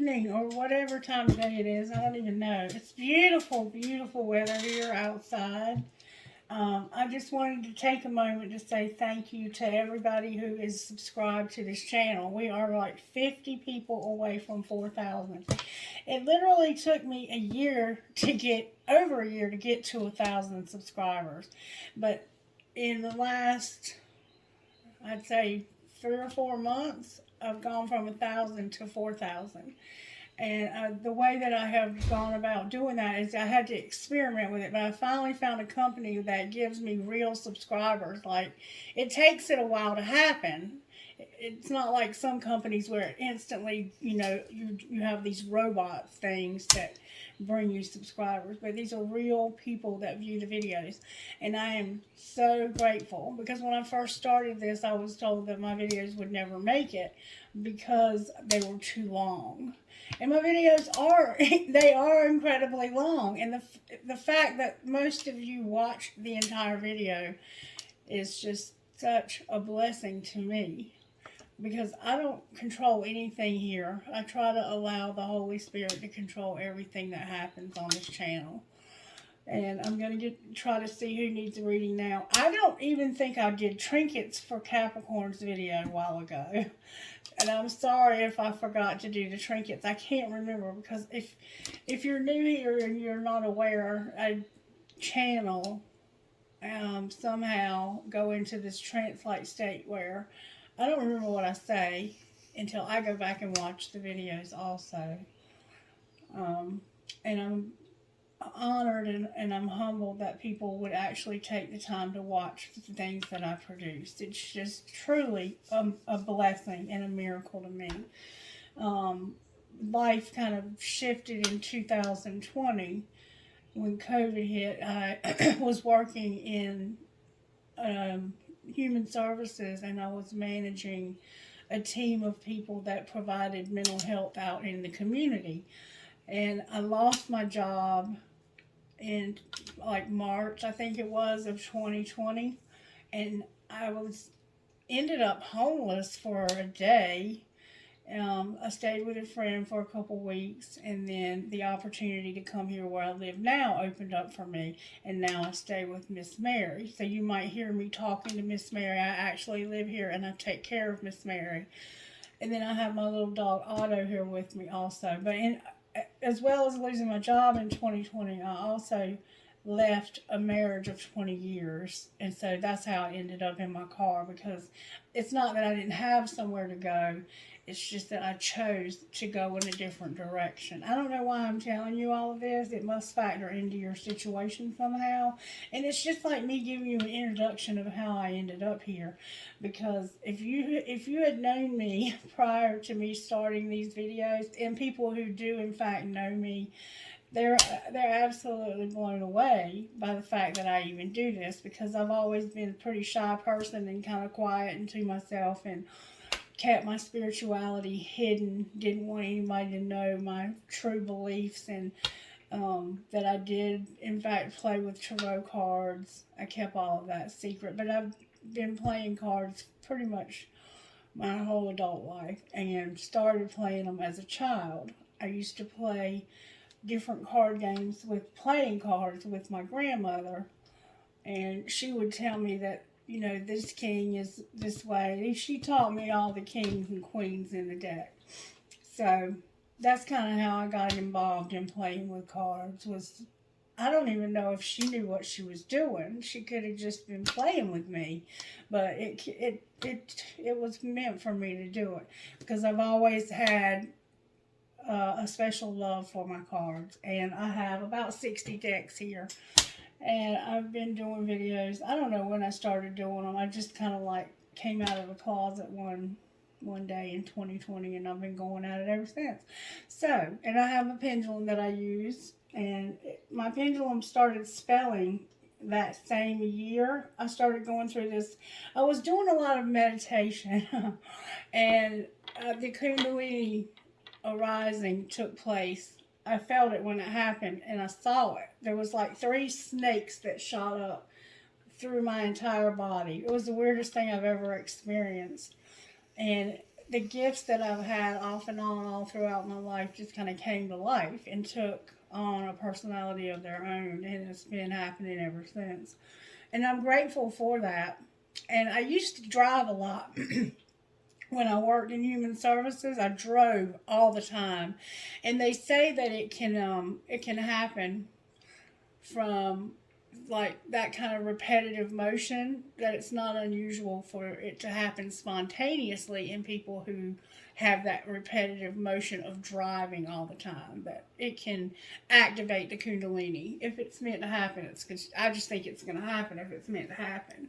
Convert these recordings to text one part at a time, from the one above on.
evening or whatever time of day it is. I don't even know. It's beautiful, beautiful weather here outside. I just wanted to take a moment to say thank you to everybody who is subscribed to this channel. We are like 50 people away from 4,000. It literally took me over a year to get to 1,000 subscribers. But in the last, I'd say 3 or 4 months, I've gone from 1,000 to 4,000. And the way that I have gone about doing that is I had to experiment with it, but I finally found a company that gives me real subscribers. Like, it takes it a while to happen. It's not like some companies where instantly, you have these robot things that bring you subscribers, but these are real people that view the videos. And I am so grateful, because when I first started this, I was told that my videos would never make it because they were too long. And my videos they are incredibly long. And the fact that most of you watch the entire video is just such a blessing to me, because I don't control anything here. I try to allow the Holy Spirit to control everything that happens on this channel. And I'm going to try to see who needs a reading now. I don't even think I did trinkets for Capricorn's video a while ago. And I'm sorry if I forgot to do the trinkets. I can't remember, because if you're new here and you're not aware, a channel somehow go into this trance-like state where I don't remember what I say until I go back and watch the videos also. And I'm honored and I'm humbled that people would actually take the time to watch the things that I produce. It's just truly a blessing and a miracle to me. Life kind of shifted in 2020 when COVID hit. I was working in human services, and I was managing a team of people that provided mental health out in the community. And I lost my job in like March, I think it was, of 2020. And I ended up homeless for a day. I stayed with a friend for a couple weeks, and then the opportunity to come here where I live now opened up for me, and now I stay with Miss Mary. So you might hear me talking to Miss Mary. I actually live here, and I take care of Miss Mary. And then I have my little dog Otto here with me also. But as well as losing my job in 2020, I also left a marriage of 20 years. And so that's how I ended up in my car, because it's not that I didn't have somewhere to go. It's just that I chose to go in a different direction. I don't know why I'm telling you all of this. It must factor into your situation somehow. And it's just like me giving you an introduction of how I ended up here. Because if you had known me prior to me starting these videos, and people who do in fact know me, they're absolutely blown away by the fact that I even do this, because I've always been a pretty shy person and kind of quiet and to myself, and kept my spirituality hidden, didn't want anybody to know my true beliefs, and that I did in fact play with tarot cards. I kept all of that secret, but I've been playing cards pretty much my whole adult life, and started playing them as a child. I used to play different card games with playing cards with my grandmother, and she would tell me that, this king is this way. She taught me all the kings and queens in the deck. So that's kind of how I got involved in playing with cards. I don't even know if she knew what she was doing. She could have just been playing with me, but it was meant for me to do it, because I've always had a special love for my cards, and I have about 60 decks here. And I've been doing videos. I don't know when I started doing them. I just kind of like came out of the closet one day in 2020, and I've been going at it ever since. So, and I have a pendulum that I use, and my pendulum started spelling that same year. I started going through this. I was doing a lot of meditation, and the Kundalini arising took place. I felt it when it happened, and I saw it. There was like 3 snakes that shot up through my entire body. It was the weirdest thing I've ever experienced. And the gifts that I've had off and on all throughout my life just kind of came to life and took on a personality of their own, and it's been happening ever since. And I'm grateful for that. And I used to drive a lot. When I worked in human services, I drove all the time, and they say that it can happen from like that kind of repetitive motion, that it's not unusual for it to happen spontaneously in people who have that repetitive motion of driving all the time, that it can activate the kundalini. If it's meant to happen, it's because I just think it's going to happen if it's meant to happen.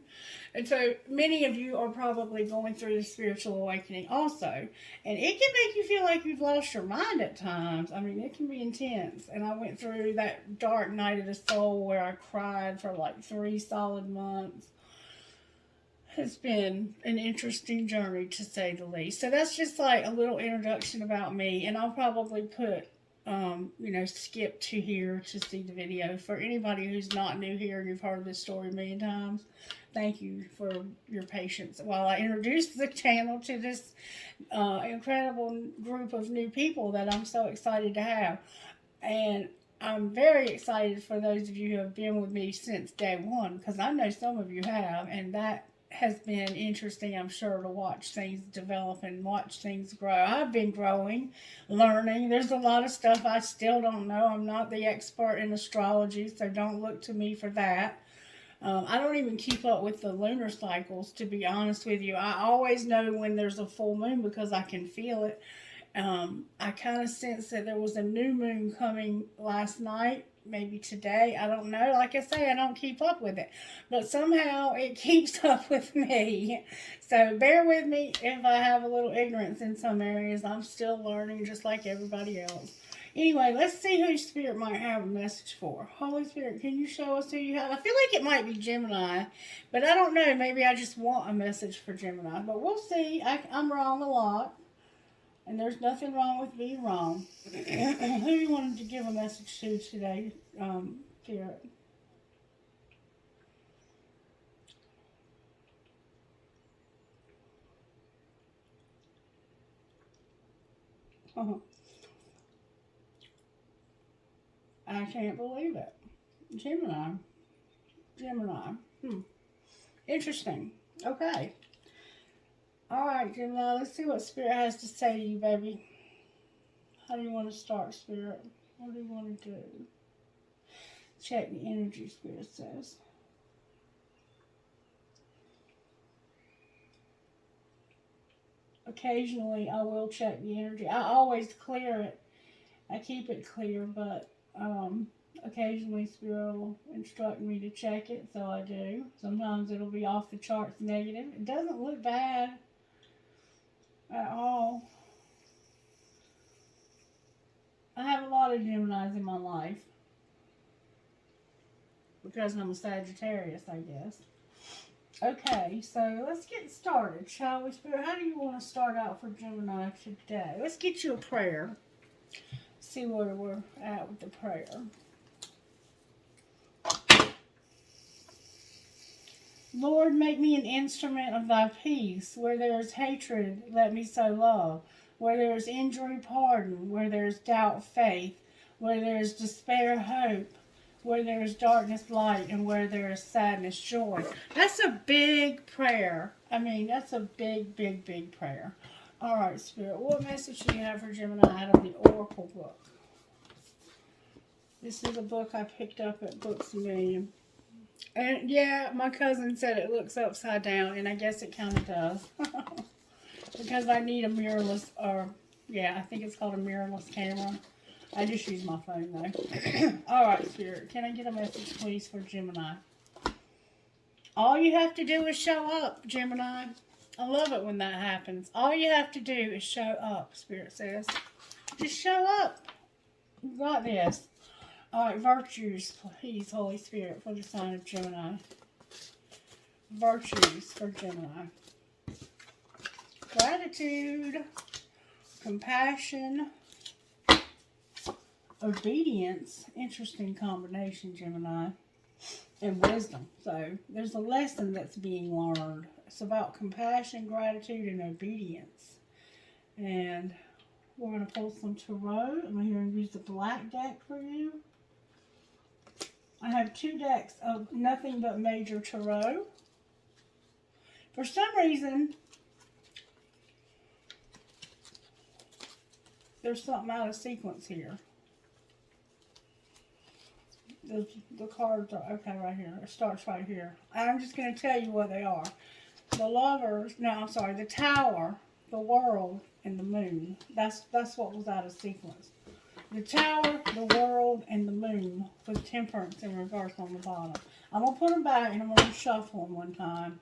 And so many of you are probably going through the spiritual awakening also, and it can make you feel like you've lost your mind at times. I mean, it can be intense. And I went through that dark night of the soul where I cried for like 3 solid months. It's been an interesting journey, to say the least. So that's just like a little introduction about me, and I'll probably put skip to here to see the video. For anybody who's not new here and you've heard this story a million times, thank you for your patience while I introduce the channel to this incredible group of new people that I'm so excited to have. And I'm very excited for those of you who have been with me since day one, because I know some of you have, and that has been interesting, I'm sure, to watch things develop and watch things grow. I've been growing, learning. There's a lot of stuff I still don't know. I'm not the expert in astrology, so don't look to me for that. I don't even keep up with the lunar cycles, to be honest with you. I always know when there's a full moon because I can feel it. I kind of sense that there was a new moon coming last night, maybe today. I don't know. Like I say, I don't keep up with it. But somehow it keeps up with me. So bear with me if I have a little ignorance in some areas. I'm still learning just like everybody else. Anyway, let's see who Spirit might have a message for. Holy Spirit, can you show us who you have? I feel like it might be Gemini, but I don't know. Maybe I just want a message for Gemini. But we'll see. I'm wrong a lot. And there's nothing wrong with being wrong. Who you wanted to give a message to today, Spirit? I can't believe it. Gemini. Gemini. Interesting. Okay. Alright, Gemini, let's see what Spirit has to say to you, baby. How do you want to start, Spirit? What do you want to do? Check the energy, Spirit says. Occasionally, I will check the energy. I always clear it. I keep it clear, but occasionally Spirit will instruct me to check it, so I do. Sometimes it'll be off the charts negative. It doesn't look bad at all. I have a lot of Geminis in my life because I'm a Sagittarius, I guess. Okay, so let's get started, shall we, Spirit? How do you want to start out for Gemini today? Let's get you a prayer. See where we're at with the prayer. Lord, make me an instrument of thy peace. Where there is hatred, let me sow love. Where there is injury, pardon. Where there is doubt, faith. Where there is despair, hope. Where there is darkness, light. And where there is sadness, joy. That's a big prayer. I mean, that's a big, big, big prayer. All right, Spirit, what message do you have for Gemini out of the Oracle book? This is a book I picked up at Books A Million. And yeah, my cousin said it looks upside down, and I guess it kind of does. Because I need a mirrorless, I think it's called a mirrorless camera. I just use my phone though. Alright, Spirit, can I get a message please for Gemini? All you have to do is show up, Gemini. I love it when that happens. All you have to do is show up, Spirit says. Just show up. You got this. Alright, virtues, please, Holy Spirit, for the sign of Gemini. Virtues for Gemini. Gratitude, compassion, obedience, interesting combination, Gemini, and wisdom. So there's a lesson that's being learned. It's about compassion, gratitude, and obedience. And we're going to pull some tarot. I'm going to use the black deck for you. I have 2 decks of nothing but major tarot. For some reason, there's something out of sequence here. The cards are, okay, right here. It starts right here. I'm just going to tell you what they are. The Lovers, no, I'm sorry, the Tower, the World, and the Moon. That's what was out of sequence. The Tower, the World, and the Moon with Temperance in reverse on the bottom. I'm going to put them back and I'm going to shuffle them one time.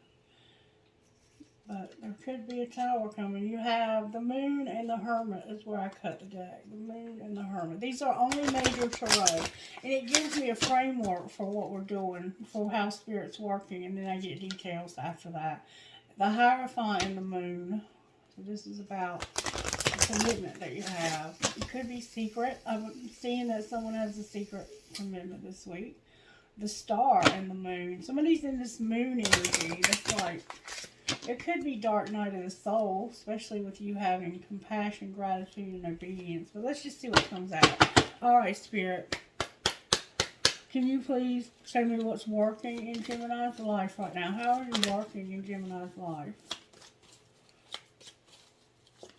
But there could be a Tower coming. You have the Moon and the Hermit is where I cut the deck. The Moon and the Hermit. These are only major tarot. And it gives me a framework for what we're doing, for how Spirit's working. And then I get details after that. The Hierophant and the Moon. So this is about the commitment that you have. It could be secret. I'm seeing that someone has a secret commitment this week. The Star and the Moon. Somebody's in this Moon energy. That's like... It could be dark night of the soul, especially with you having compassion, gratitude, and obedience. But let's just see what comes out. All right, Spirit. Can you please show me what's working in Gemini's life right now? How are you working in Gemini's life?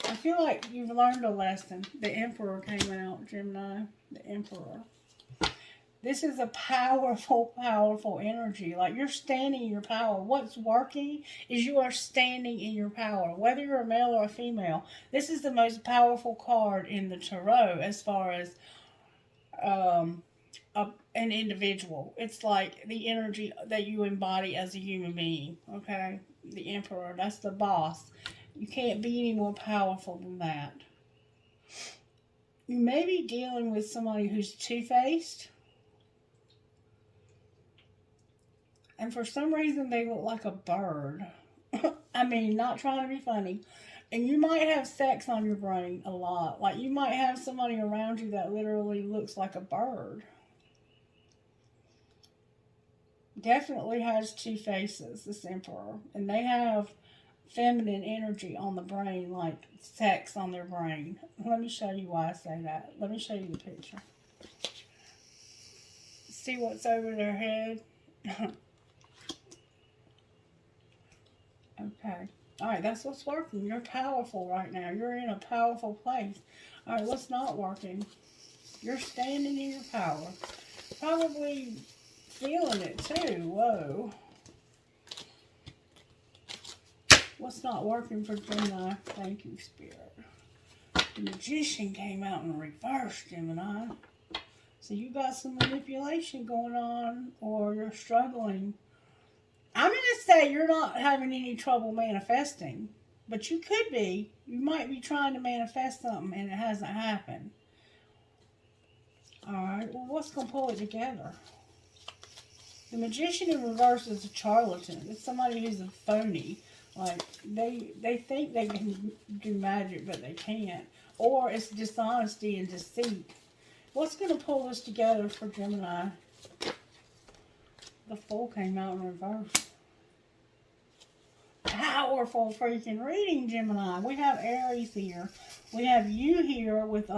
I feel like you've learned a lesson. The Emperor came out, Gemini. The Emperor. This is a powerful, powerful energy. Like, you're standing in your power. What's working is you are standing in your power. Whether you're a male or a female, this is the most powerful card in the tarot as far as an individual. It's like the energy that you embody as a human being, okay? The Emperor, that's the boss. You can't be any more powerful than that. You may be dealing with somebody who's two-faced. And for some reason, they look like a bird. I mean, not trying to be funny. And you might have sex on your brain a lot. Like, you might have somebody around you that literally looks like a bird. Definitely has 2 faces, this Emperor. And they have feminine energy on the brain, like sex on their brain. Let me show you why I say that. Let me show you the picture. See what's over their head? Okay. Alright, that's what's working. You're powerful right now. You're in a powerful place. Alright, what's not working? You're standing in your power. Probably feeling it too. Whoa. What's not working for Gemini? Thank you, Spirit. The Magician came out in reverse, Gemini. So you got some manipulation going on, or you're struggling. I'm going to say you're not having any trouble manifesting, but you could be. You might be trying to manifest something and it hasn't happened. Alright, well, what's going to pull it together? The Magician in reverse is a charlatan. It's somebody who's a phony. Like, they think they can do magic, but they can't. Or it's dishonesty and deceit. What's going to pull this together for Gemini? The Fool came out in reverse. Powerful freaking reading, Gemini. We have Aries here. We have you here with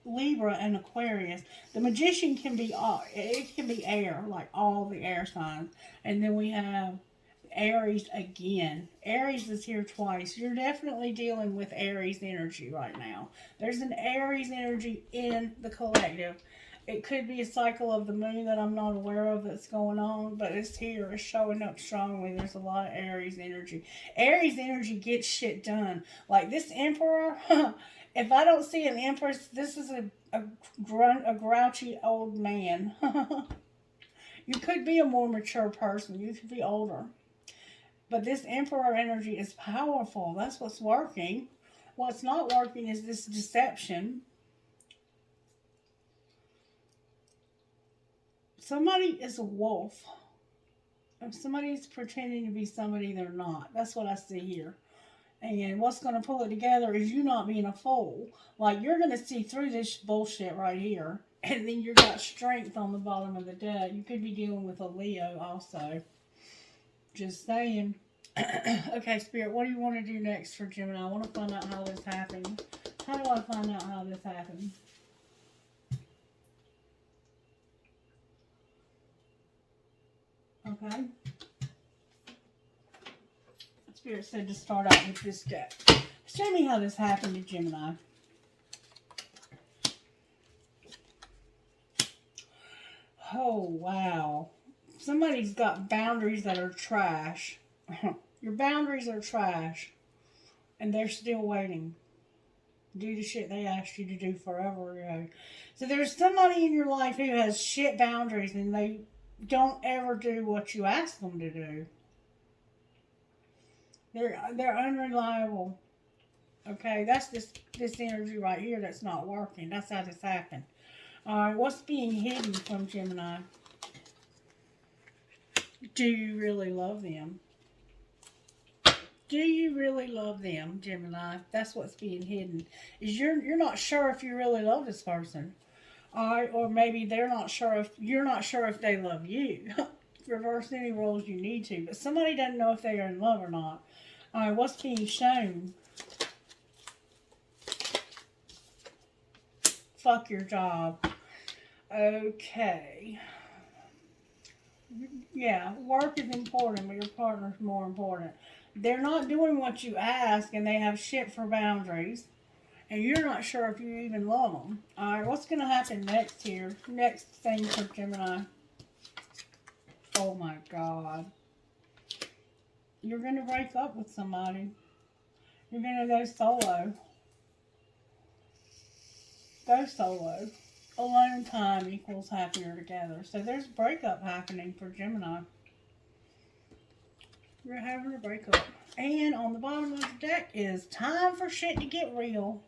Libra and Aquarius. The Magician can be it can be air, like all the air signs. And then we have Aries again. Aries is here twice. You're definitely dealing with Aries energy right now. There's an Aries energy in the collective. It could be a cycle of the moon that I'm not aware of that's going on, but it's here. It's showing up strongly. There's a lot of Aries energy. Aries energy gets shit done. Like this Emperor, if I don't see an Empress, this is a grouchy old man. You could be a more mature person. You could be older. But this Emperor energy is powerful. That's what's working. What's not working is this deception. Somebody is a wolf. If somebody's pretending to be somebody they're not. That's what I see here. And what's going to pull it together is you not being a fool. Like, you're going to see through this bullshit right here. And then you've got strength on the bottom of the deck. You could be dealing with a Leo also. Just saying. Okay, Spirit, what do you want to do next for Gemini? I want to find out how this happened. How do I find out how this happened? Okay. Spirit said to start out with this deck. Show me how this happened to Gemini. Oh, wow. Somebody's got boundaries that are trash. Your boundaries are trash. And they're still waiting. Do the shit they asked you to do forever ago. So there's somebody in your life who has shit boundaries and they don't ever do what you ask them to do. They're unreliable. Okay, that's this energy right here that's not working. That's how this happened. Alright, what's being hidden from Gemini? Do you really love them? Do you really love them, Gemini? That's what's being hidden. Is you're not sure if you really love this person. Alright, or maybe they're not sure if you're not sure if they love you. Reverse any roles you need to. But somebody doesn't know if they are in love or not. Alright, what's being shown? Fuck your job. Okay. Yeah, work is important, but your partner's more important. They're not doing what you ask, and they have shit for boundaries. And you're not sure if you even love them. Alright, what's going to happen next here? Next thing for Gemini. Oh my God. You're going to break up with somebody. You're going to go solo. Go solo. Alone time equals happier together. So there's breakup happening for Gemini. You're having a breakup. And on the bottom of the deck is time for shit to get real.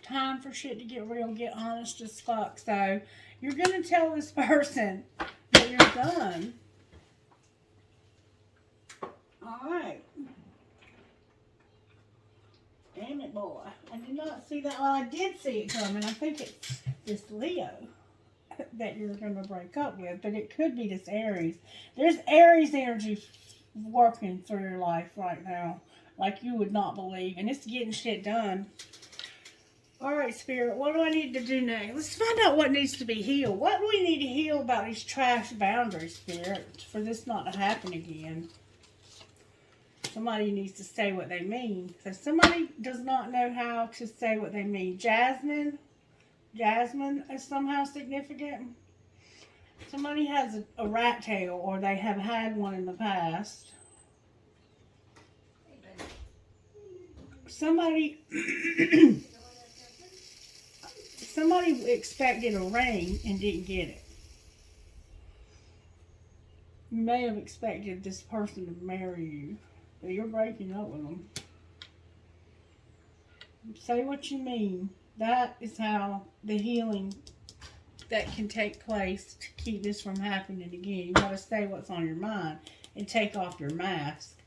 Time for shit to get real. Get honest as fuck. So you're going to tell this person that you're done. Alright. Damn it, boy. I did not see that. Well, I did see it coming. I think it's this Leo that you're going to break up with. But it could be this Aries. There's Aries energy working through your life right now. Like you would not believe. And it's getting shit done. Alright, Spirit. What do I need to do next? Let's find out what needs to be healed. What do we need to heal about these trash boundaries, Spirit? For this not to happen again. Somebody needs to say what they mean. So somebody does not know how to say what they mean. Jasmine is somehow significant. Somebody has a rat tail, or they have had one in the past. Somebody expected a ring and didn't get it. You may have expected this person to marry you. But you're breaking up with them. Say what you mean. That is how the healing that can take place to keep this from happening again. You got to say what's on your mind and take off your mask.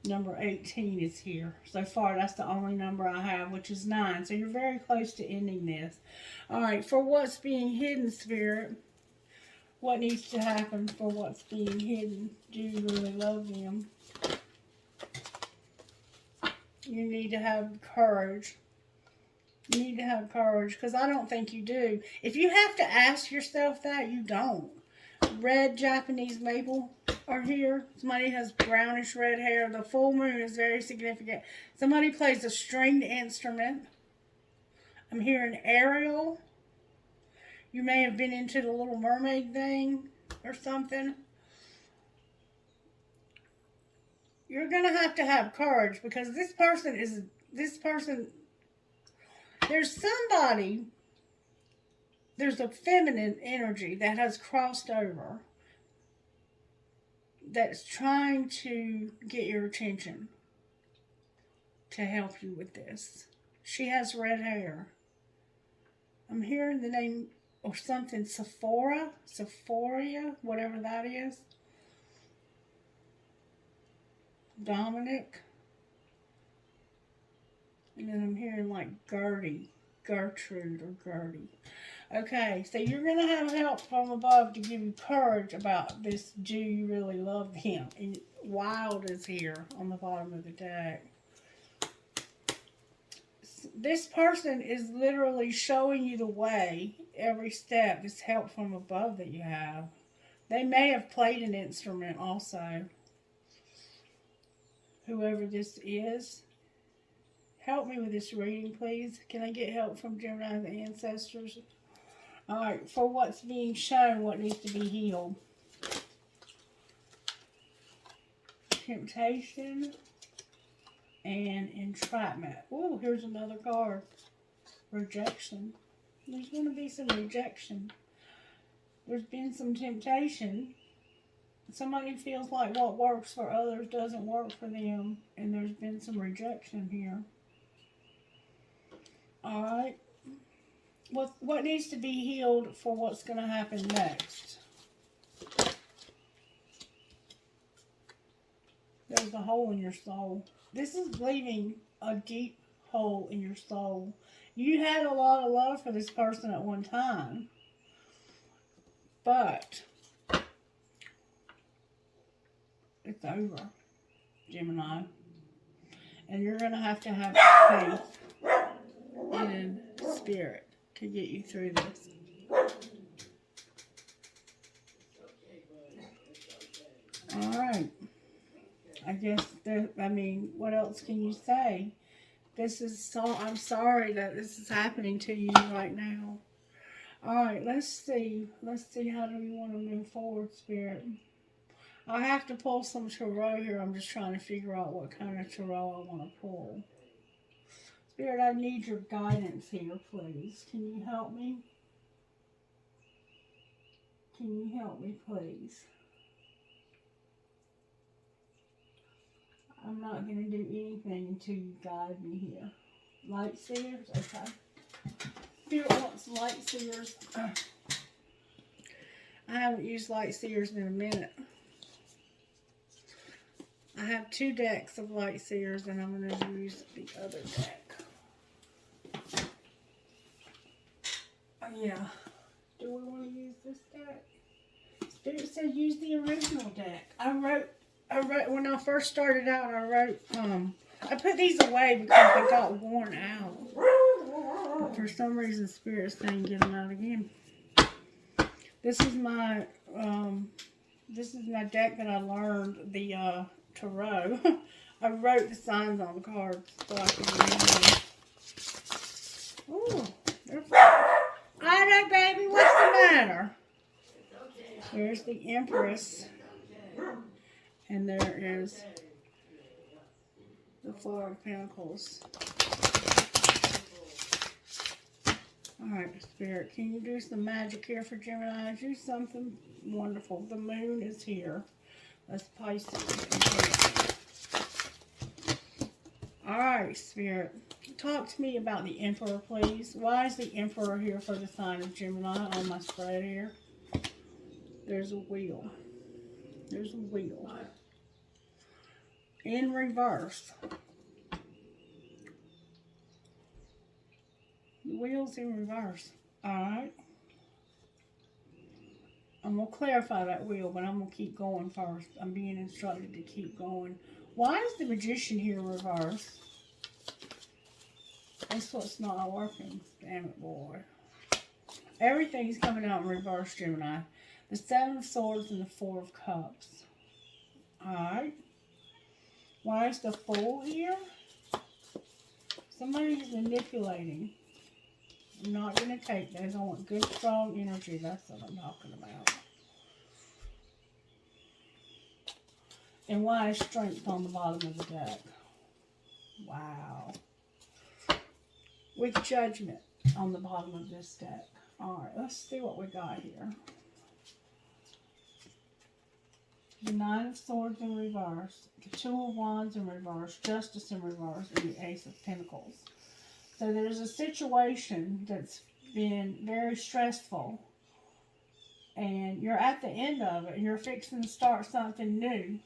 Number 18 is here. So far, that's the only number I have, which is 9. So you're very close to ending this. Alright, for what's being hidden, Spirit, what needs to happen for what's being hidden? Do you really love them? You need to have courage. You need to have courage, because I don't think you do. If you have to ask yourself that, you don't. Red Japanese maple are here. Somebody has brownish red hair. The full moon is very significant. Somebody plays a stringed instrument. I'm hearing Ariel. You may have been into the Little Mermaid thing or something. You're going to have courage, because this person, there's a feminine energy that has crossed over that's trying to get your attention to help you with this. She has red hair. I'm hearing the name or something, Sephoria, whatever that is. Dominic. And then I'm hearing like Gertrude or Gertie. Okay, so you're going to have help from above to give you courage about this. Do you really love him? And wild is here on the bottom of the deck. This person is literally showing you the way every step. Is help from above that you have. They may have played an instrument also. Whoever this is. Help me with this reading, please. Can I get help from Gemini and the ancestors? Alright, for what's being shown, what needs to be healed. Temptation and entrapment. Oh, here's another card. Rejection. There's going to be some rejection. There's been some temptation. Somebody feels like what works for others doesn't work for them. And there's been some rejection here. Alright. What needs to be healed for what's going to happen next? There's a hole in your soul. This is leaving a deep hole in your soul. You had a lot of love for this person at one time. But it's over, Gemini. And you're going to have faith in spirit to get you through this. Alright. I guess, what else can you say? I'm sorry that this is happening to you right now. Alright, let's see. How do we want to move forward, Spirit? I have to pull some tarot here. I'm just trying to figure out what kind of tarot I want to pull. Spirit, I need your guidance here, please. Can you help me? Can you help me, please? I'm not going to do anything until you guide me here. Light seers? Okay. Spirit wants light seers. I haven't used light seers in a minute. I have 2 decks of light seers and I'm going to use the other deck. Yeah. Do we want to use this deck? Spirit said use the original deck. I wrote when I first started out, I put these away because they got worn out. But for some reason, Spirit's saying get them out again. This is my deck that I learned the tarot. I wrote the signs on the cards so I could read them. Ooh, I know, baby. What's the matter? There's the Empress. And there is the 4 of Pentacles. Alright, Spirit, can you do some magic here for Gemini? Do something wonderful. The moon is here. That's Pisces. Alright, Spirit. Talk to me about the Emperor, please. Why is the Emperor here for the sign of Gemini on my spread here? There's a wheel. There's a wheel. In reverse. The wheel's in reverse. Alright. I'm going to clarify that wheel, but I'm going to keep going first. I'm being instructed to keep going. Why is the Magician here reversed? That's what's not working. Damn it, boy. Everything's coming out in reverse, Gemini. The 7 of Swords and the 4 of Cups. Alright. Why is the Fool here? Somebody's manipulating. I'm not going to take those. I want good, strong energy. That's what I'm talking about. And why is Strength on the bottom of the deck? Wow. With Judgment on the bottom of this deck. Alright, let's see what we got here. The 9 of Swords in reverse, the 2 of Wands in reverse, Justice in reverse, and the Ace of Pentacles. So there's a situation that's been very stressful, and you're at the end of it, and you're fixing to start something new.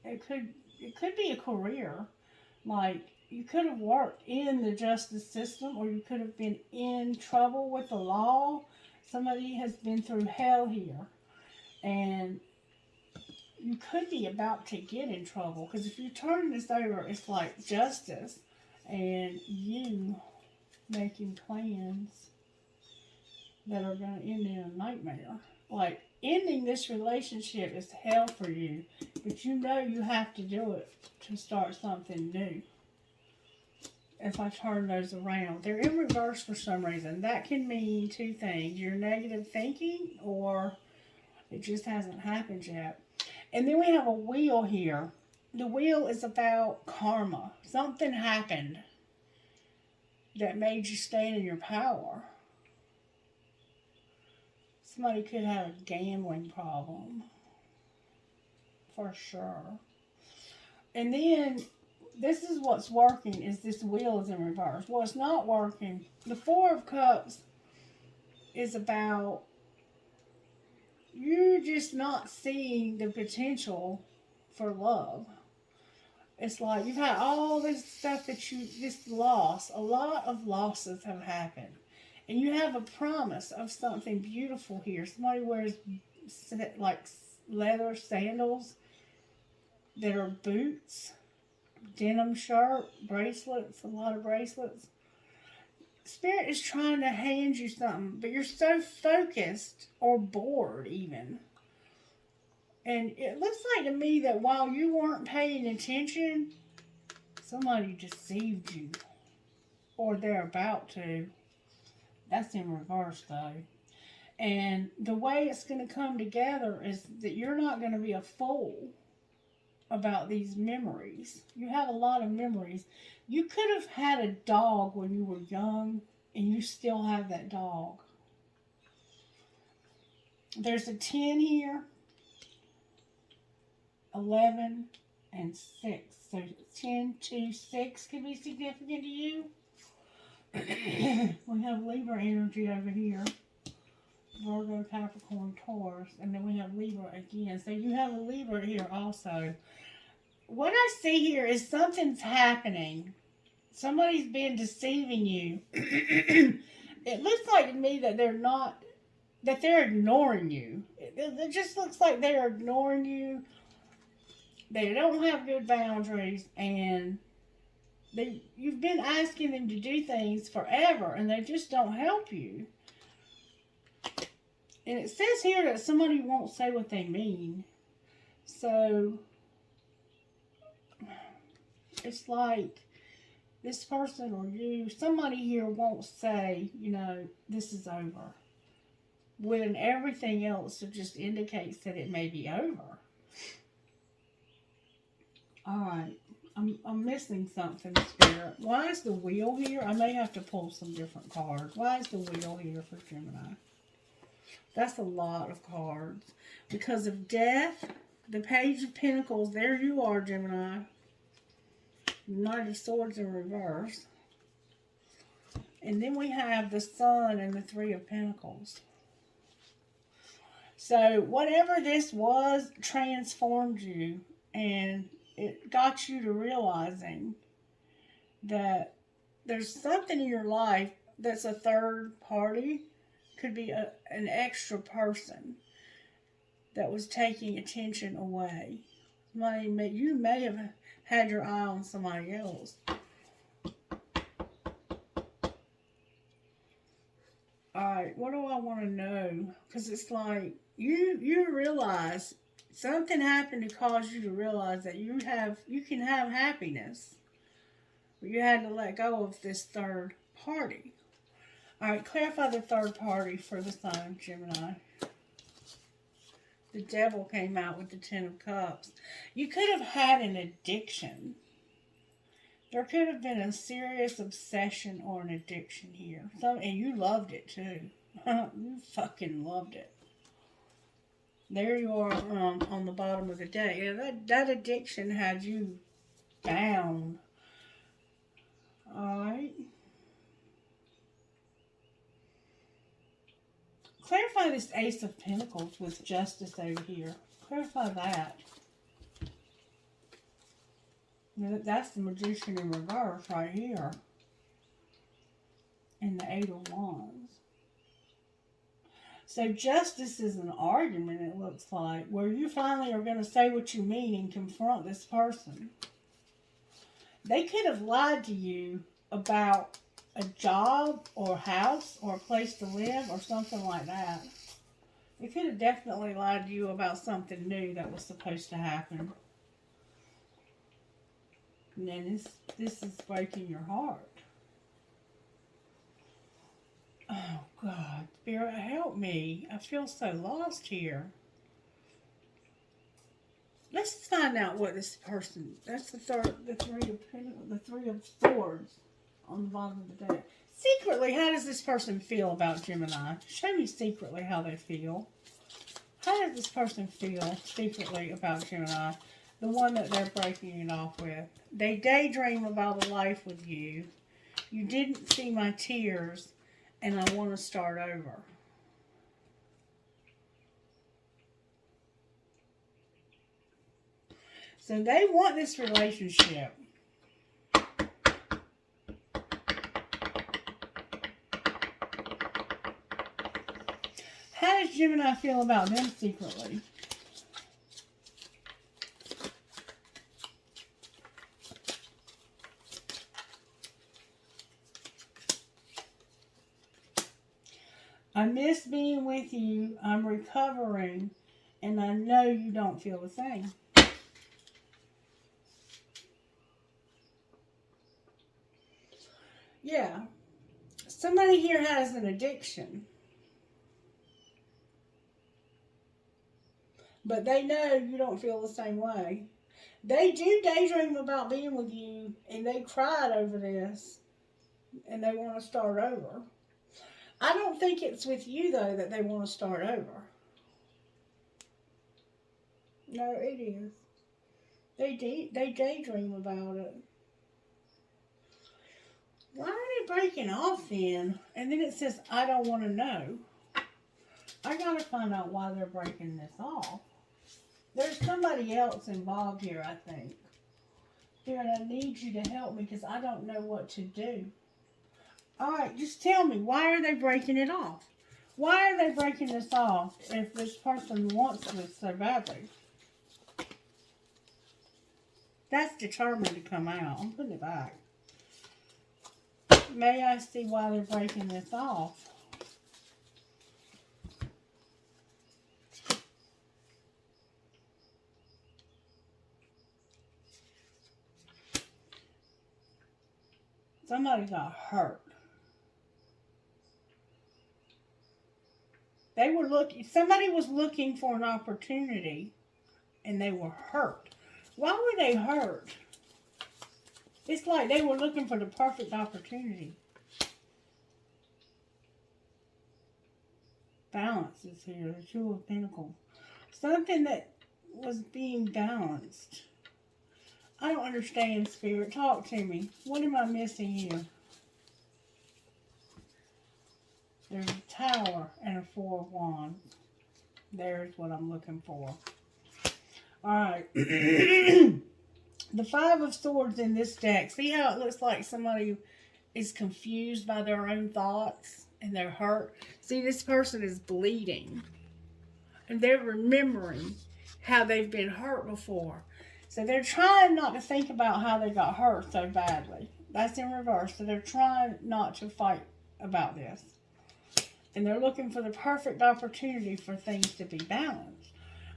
It could be a career, like you could have worked in the justice system, or you could have been in trouble with the law. Somebody has been through hell here, and you could be about to get in trouble. Because if you turn this over, it's like justice and you making plans that are going to end in a nightmare. Like, ending this relationship is hell for you, but you know you have to do it to start something new. If I turn those around, they're in reverse for some reason. That can mean two things: your negative thinking, or it just hasn't happened yet. And then we have a wheel here. The wheel is about karma. Something happened that made you stand in your power. Somebody could have a gambling problem, for sure. And then, this is what's working, is this wheel is in reverse. What's not working, the Four of Cups is about you just not seeing the potential for love. It's like you've had all this stuff this loss, a lot of losses have happened. And you have a promise of something beautiful here. Somebody wears like leather sandals that are boots, denim shirt, bracelets, a lot of bracelets. Spirit is trying to hand you something, but you're so focused or bored even. And it looks like to me that while you weren't paying attention, somebody deceived you. Or they're about to. That's in reverse though. And the way it's going to come together is that you're not going to be a fool about these memories. You have a lot of memories. You could have had a dog when you were young, and you still have that dog. There's a 10 here, 11, and 6. So 10, 2, 6 could be significant to you. We have Libra energy over here. Virgo, Capricorn, Taurus, and then we have Libra again. So you have a Libra here also. What I see here is something's happening. Somebody's been deceiving you. It looks like to me that they're ignoring you. It just looks like they're ignoring you. They don't have good boundaries, and you've been asking them to do things forever, and they just don't help you. And it says here that somebody won't say what they mean. So, it's like this person or you, somebody here won't say, this is over. When everything else just indicates that it may be over. Alright, I'm missing something, Spirit. Why is the wheel here? I may have to pull some different cards. Why is the wheel here for Gemini? That's a lot of cards. Because of death, the Page of Pentacles, there you are, Gemini. Knight of Swords in reverse. And then we have the Sun and the Three of Pentacles. So, whatever this was transformed you, and it got you to realizing that there's something in your life that's a third party. Could be an extra person that was taking attention away. You may have had your eye on somebody else. Alright, what do I want to know? Because it's like, you realize something happened to cause you to realize that you can have happiness. But you had to let go of this third party. Alright, clarify the third party for the sign of Gemini. The Devil came out with the 10 of Cups. You could have had an addiction. There could have been a serious obsession or an addiction here. And you loved it too. You fucking loved it. There you are on the bottom of the deck. Yeah, that addiction had you bound. Alright. Clarify this Ace of Pentacles with Justice over here. Clarify that. That's the Magician in reverse right here. And the 8 of Wands. So justice is an argument, it looks like, where you finally are going to say what you mean and confront this person. They could have lied to you about a job or house or a place to live or something like that. They could have definitely lied to you about something new that was supposed to happen. And then this is breaking your heart. Oh, God. Spirit, help me. I feel so lost here. Let's find out what this person... That's the three of swords on the bottom of the deck. Secretly, how does this person feel about Gemini? Show me secretly how they feel. How does this person feel secretly about Gemini? The one that they're breaking it off with. They daydream about a life with you. You didn't see my tears, and I want to start over. So they want this relationship. How does Gemini feel about them secretly? I miss being with you. I'm recovering, and I know you don't feel the same. Yeah. Somebody here has an addiction. But they know you don't feel the same way. They do daydream about being with you, and they cried over this, and they want to start over. I don't think it's with you, though, that they want to start over. No, it is. They daydream about it. Why are they breaking off then? And then it says, I don't want to know. I got to find out why they're breaking this off. There's somebody else involved here, I think. Spirit, I need you to help me because I don't know what to do. All right, just tell me, why are they breaking it off? Why are they breaking this off if this person wants this so badly? That's determined to come out. I'm putting it back. May I see why they're breaking this off? Somebody got hurt. Somebody was looking for an opportunity and they were hurt. Why were they hurt? It's like they were looking for the perfect opportunity. Balance is here, the Two of Pentacles. Something that was being balanced. I don't understand, Spirit. Talk to me. What am I missing here? There's a Tower and a Four of Wands. There's what I'm looking for. Alright. The Five of Swords in this deck. See how it looks like somebody is confused by their own thoughts and they're hurt? See, this person is bleeding. And they're remembering how they've been hurt before. So they're trying not to think about how they got hurt so badly. That's in reverse. So they're trying not to fight about this. And they're looking for the perfect opportunity for things to be balanced.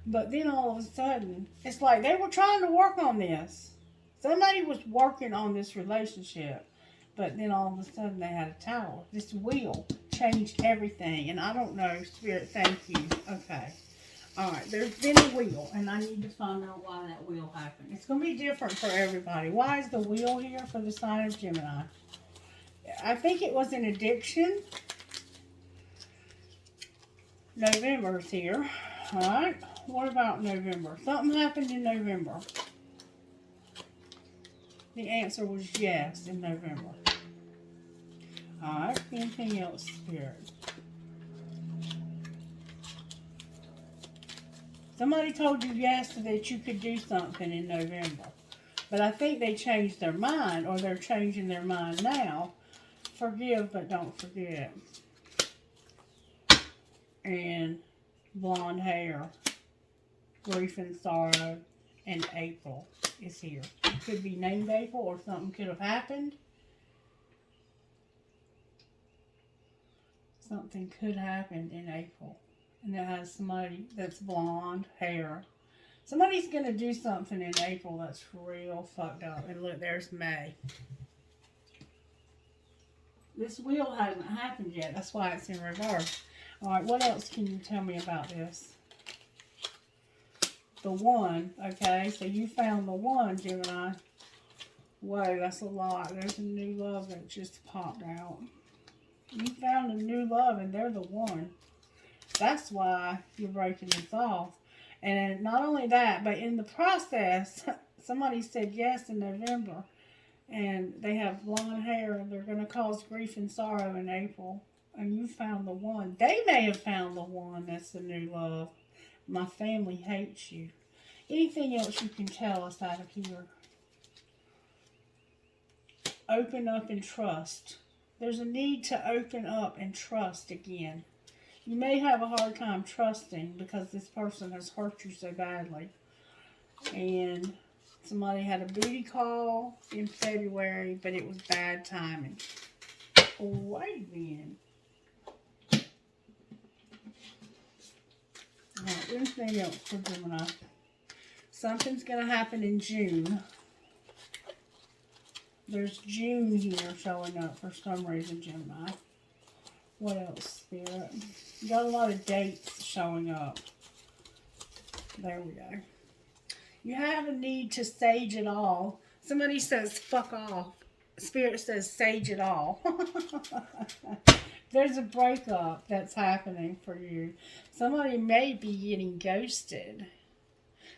But then all of a sudden, it's like they were trying to work on this. Somebody was working on this relationship. But then all of a sudden they had a Tower. This wheel changed everything. And I don't know, Spirit, thank you. Okay. Alright, there's been a wheel. And I need to find out why that wheel happened. It's going to be different for everybody. Why is the wheel here for the sign of Gemini? I think it was an addiction. November's here. Alright. What about November? Something happened in November. The answer was yes in November. Alright, anything else, Spirit? Somebody told you yesterday that you could do something in November. But I think they changed their mind, or they're changing their mind now. Forgive, but don't forget. and blonde hair, grief and sorrow, and April is here. It could be named April, or something could have happened. Something could happen in April. And it has somebody that's blonde hair. Somebody's going to do something in April that's real fucked up. And look, there's May. This wheel hasn't happened yet. That's why it's in reverse. Alright, what else can you tell me about this? The one, okay? So you found the one, Gemini. Whoa, that's a lot. There's a new love that just popped out. You found a new love and they're the one. That's why you're breaking this off. And not only that, but in the process, somebody said yes in November. And they have blonde hair. They're going to cause grief and sorrow in April. And you found the one. They may have found the one that's the new love. My family hates you. Anything else you can tell us out of here? Open up and trust. There's a need to open up and trust again. You may have a hard time trusting because this person has hurt you so badly. And somebody had a booty call in February, but it was bad timing. Wait then. Alright, anything else for Gemini? Something's going to happen in June. There's June here showing up for some reason, Gemini. What else, Spirit? You got a lot of dates showing up. There we go. You have a need to sage it all. Somebody says, fuck off. Spirit says, sage it all. There's a breakup that's happening for you. Somebody may be getting ghosted.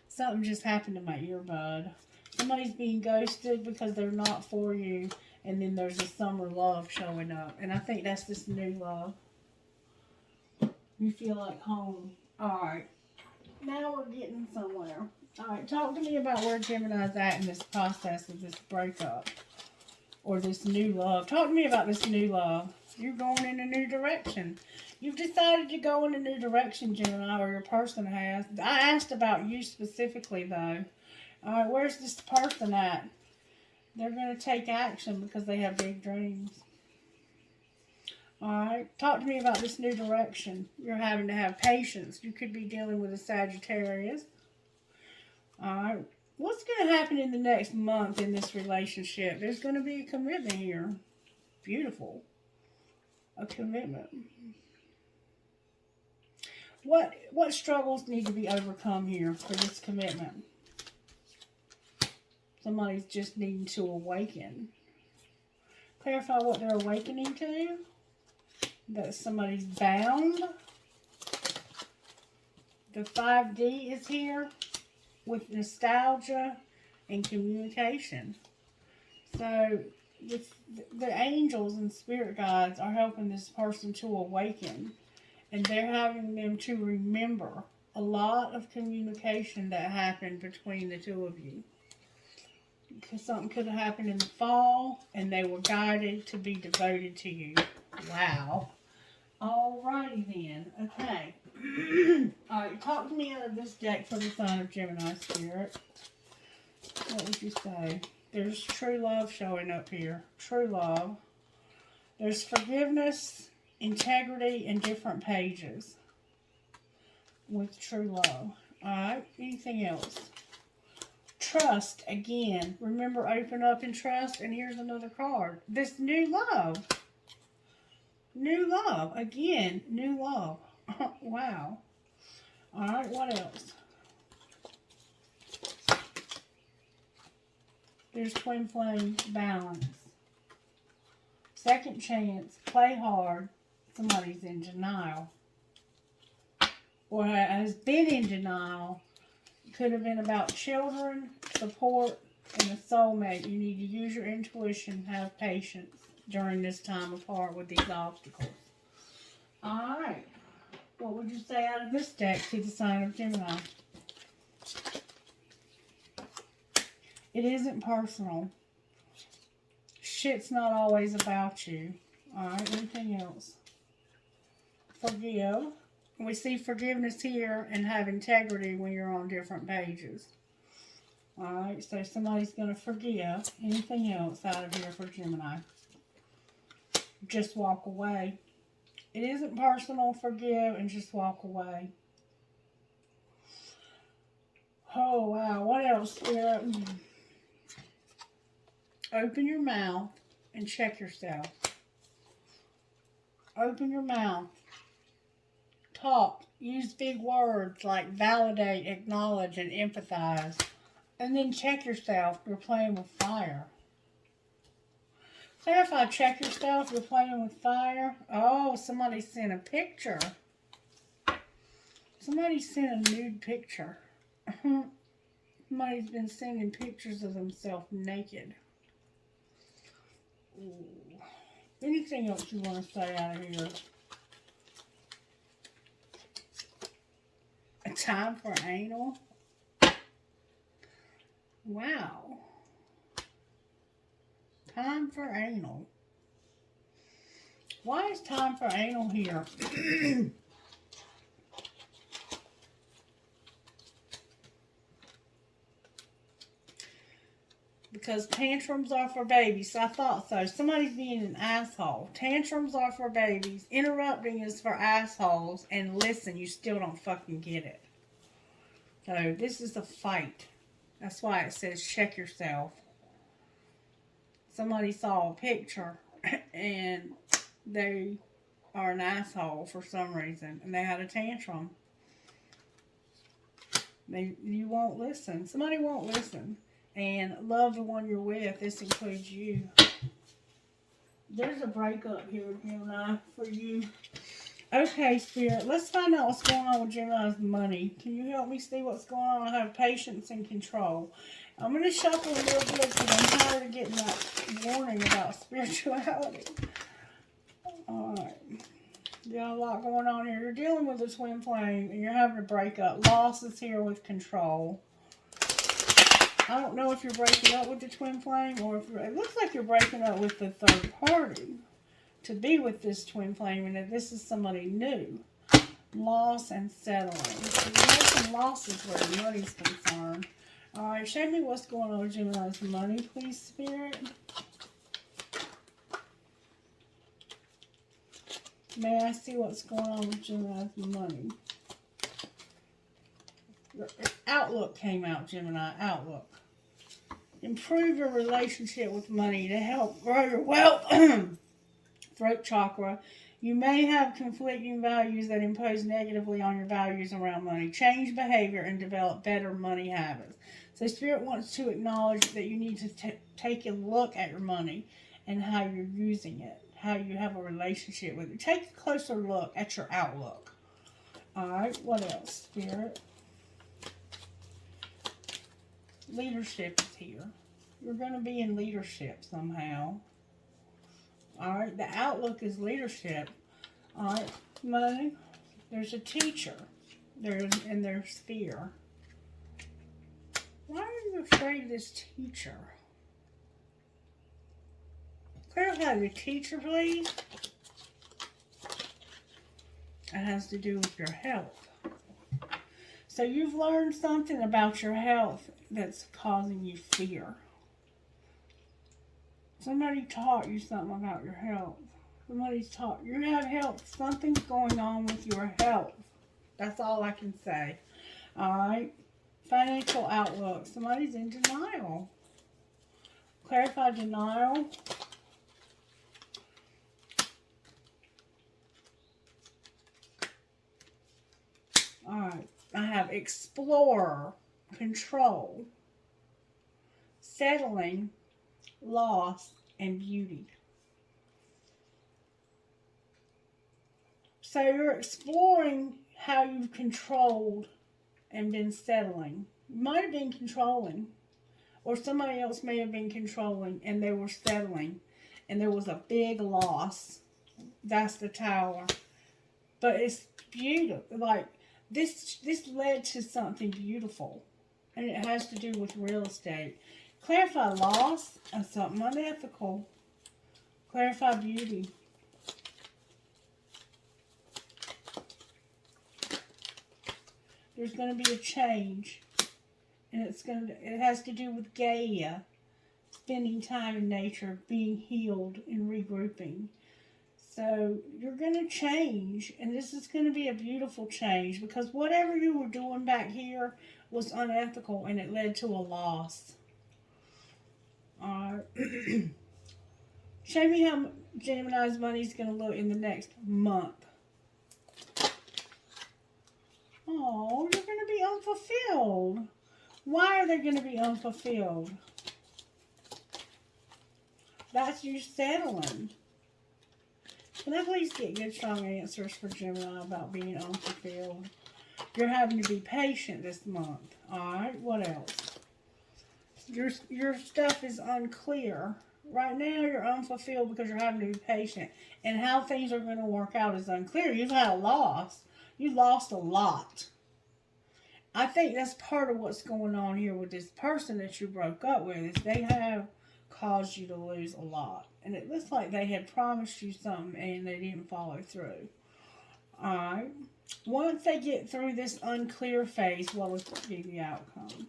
Something just happened to my earbud. Somebody's being ghosted because they're not for you. And then there's a summer love showing up. And I think that's this new love. You feel like home. Alright. Now we're getting somewhere. Alright, talk to me about where Gemini's at in this process of this breakup. Or this new love. Talk to me about this new love. You're going in a new direction. You've decided to go in a new direction, Gemini, or your person has. I asked about you specifically, though. Alright, where's this person at? They're going to take action because they have big dreams. Alright, talk to me about this new direction. You're having to have patience. You could be dealing with a Sagittarius. Alright, what's going to happen in the next month in this relationship? There's going to be a commitment here. Beautiful. A commitment. What struggles need to be overcome here for this commitment? Somebody's just needing to awaken. Clarify what they're awakening to. That somebody's bound. The 5D is here with nostalgia and communication. So the angels and spirit guides are helping this person to awaken. And they're having them to remember a lot of communication that happened between the two of you. Because something could have happened in the fall, and they were guided to be devoted to you. Wow. Alrighty then. Okay. Alright, talk to me out of this deck for the sign of Gemini, Spirit. What would you say? There's true love showing up here. True love. There's forgiveness, integrity, and different pages with true love. Alright, anything else? Trust, again. Remember, open up and trust. And here's another card. This new love. New love. Again, new love. Wow. Alright, what else? There's twin flame balance. Second chance. Play hard. Somebody's in denial. Or has been in denial. Could have been about children, support, and a soulmate. You need to use your intuition, have patience during this time apart with these obstacles. Alright. What would you say out of this deck to the sign of Gemini? It isn't personal. Shit's not always about you. Alright, anything else? Forgive. We see forgiveness here and have integrity when you're on different pages. Alright, so somebody's going to forgive. Anything else out of here for Gemini? Just walk away. It isn't personal. Forgive and just walk away. Oh, wow. What else, Spirit? Open your mouth and check yourself. Open your mouth. Talk. Use big words like validate, acknowledge, and empathize. And then check yourself. You're playing with fire. Clarify, check yourself. You're playing with fire. Oh, somebody sent a picture. Somebody sent a nude picture. Somebody's been sending pictures of themselves naked. Ooh. Anything else you want to say out of here? A time for anal? Wow. Time for anal. Why is time for anal here? Because tantrums are for babies. So I thought so. Somebody's being an asshole. Tantrums are for babies. Interrupting is for assholes. And listen, you still don't fucking get it. So this is a fight. That's why it says check yourself. Somebody saw a picture and they are an asshole for some reason. And they had a tantrum. You won't listen. Somebody won't listen. And love the one you're with. This includes you. There's a breakup here, Gemini, for you. Okay, Spirit. Let's find out what's going on with Gemini's money. Can you help me see what's going on? I have patience and control. I'm going to shuffle a little bit because I'm tired of getting that warning about spirituality. Alright. You got a lot going on here. You're dealing with a twin flame and you're having a breakup. Loss is here with control. I don't know if you're breaking up with the twin flame or if it looks like you're breaking up with the third party to be with this twin flame and that this is somebody new. Loss and settling. So you have some losses where money's concerned. Alright, show me what's going on with Gemini's money, please, Spirit. May I see what's going on with Gemini's money? Outlook came out, Gemini. Outlook. Improve your relationship with money to help grow your wealth. Throat chakra. You may have conflicting values that impose negatively on your values around money. Change behavior and develop better money habits. So Spirit wants to acknowledge that you need to take a look at your money and how you're using it. How you have a relationship with it. Take a closer look at your outlook. Alright, what else, Spirit? Leadership is here. You're going to be in leadership somehow. Alright, the outlook is leadership. Alright, money. There's a teacher. There's fear. Why are you afraid of this teacher? Clarify the teacher, please. It has to do with your health. So you've learned something about your health that's causing you fear. Somebody taught you something about your health. Somebody's taught you have health. Something's going on with your health. That's all I can say. Alright. Financial outlook. Somebody's in denial. Clarify denial. Alright. I have explorer, control, settling, loss, and beauty. So you're exploring how you've controlled and been settling. You might have been controlling, or somebody else may have been controlling and they were settling, and there was a big loss. That's the Tower. But it's beautiful. Like, this led to something beautiful, and it has to do with real estate. Clarify loss and something unethical. Clarify beauty. There's going to be a change. And it has to do with Gaia. Spending time in nature, being healed, and regrouping. So you're going to change, and this is going to be a beautiful change, because whatever you were doing back here was unethical, and it led to a loss. Show me how Gemini's money is going to look in the next month. Oh, you're going to be unfulfilled. Why are they going to be unfulfilled? That's you settling. Can I please get good, strong answers for Gemini about being unfulfilled? You're having to be patient this month. Alright, what else? Your stuff is unclear. Right now, you're unfulfilled because you're having to be patient. And how things are going to work out is unclear. You've had a loss. You lost a lot. I think that's part of what's going on here with this person that you broke up with, is they have caused you to lose a lot. And it looks like they had promised you something and they didn't follow through. Alright. Once they get through this unclear phase, what will be the outcome?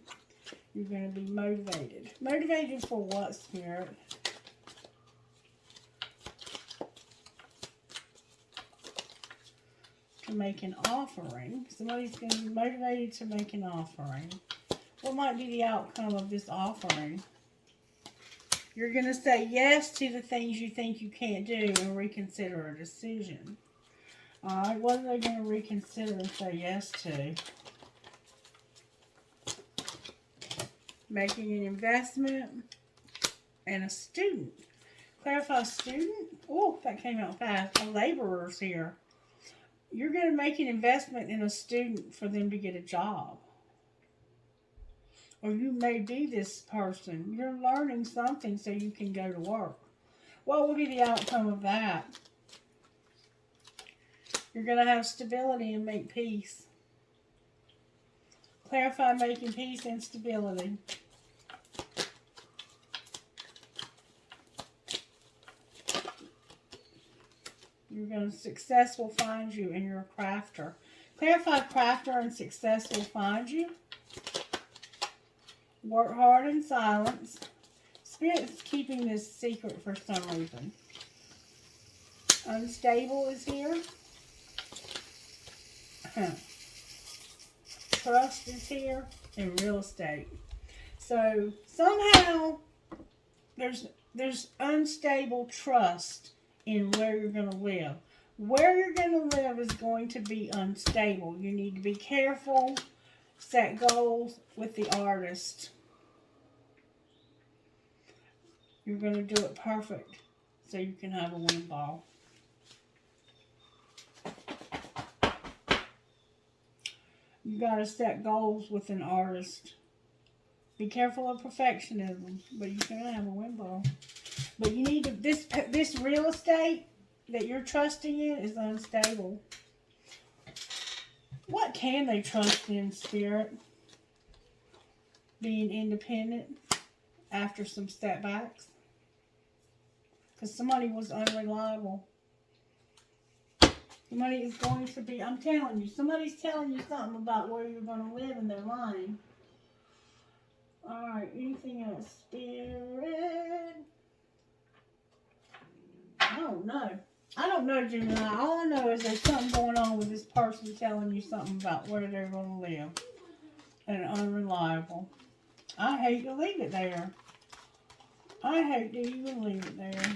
You're going to be motivated. Motivated for what, Spirit? To make an offering. Somebody's going to be motivated to make an offering. What might be the outcome of this offering? You're going to say yes to the things you think you can't do and reconsider a decision. Alright, what are they going to reconsider and say yes to? Making an investment and a student. Clarify student? Oh, that came out fast. A laborer's here. You're going to make an investment in a student for them to get a job. Or you may be this person. You're learning something so you can go to work. What will be the outcome of that? You're going to have stability and make peace. Clarify making peace and stability. You're going to success will find you, and you're a crafter. Clarify crafter and success will find you. Work hard in silence. Spirit's keeping this secret for some reason. Unstable is here. Trust is here. And real estate. So somehow there's unstable trust in where you're going to live. Where you're going to live is going to be unstable. You need to be careful. Set goals with the artist. You're going to do it perfect so you can have a win ball. You got to set goals with an artist. Be careful of perfectionism, but you're going to have a win ball. But you need to, this real estate that you're trusting in is unstable. What can they trust in, Spirit? Being independent after some setbacks. Because somebody was unreliable. Somebody is going to be, I'm telling you, somebody's telling you something about where you're going to live and they're lying. Alright, anything else? Spirit? I don't know. I don't know, Gemini. All I know is there's something going on with this person telling you something about where they're going to live. And unreliable. I hate to leave it there. I hate to even leave it there.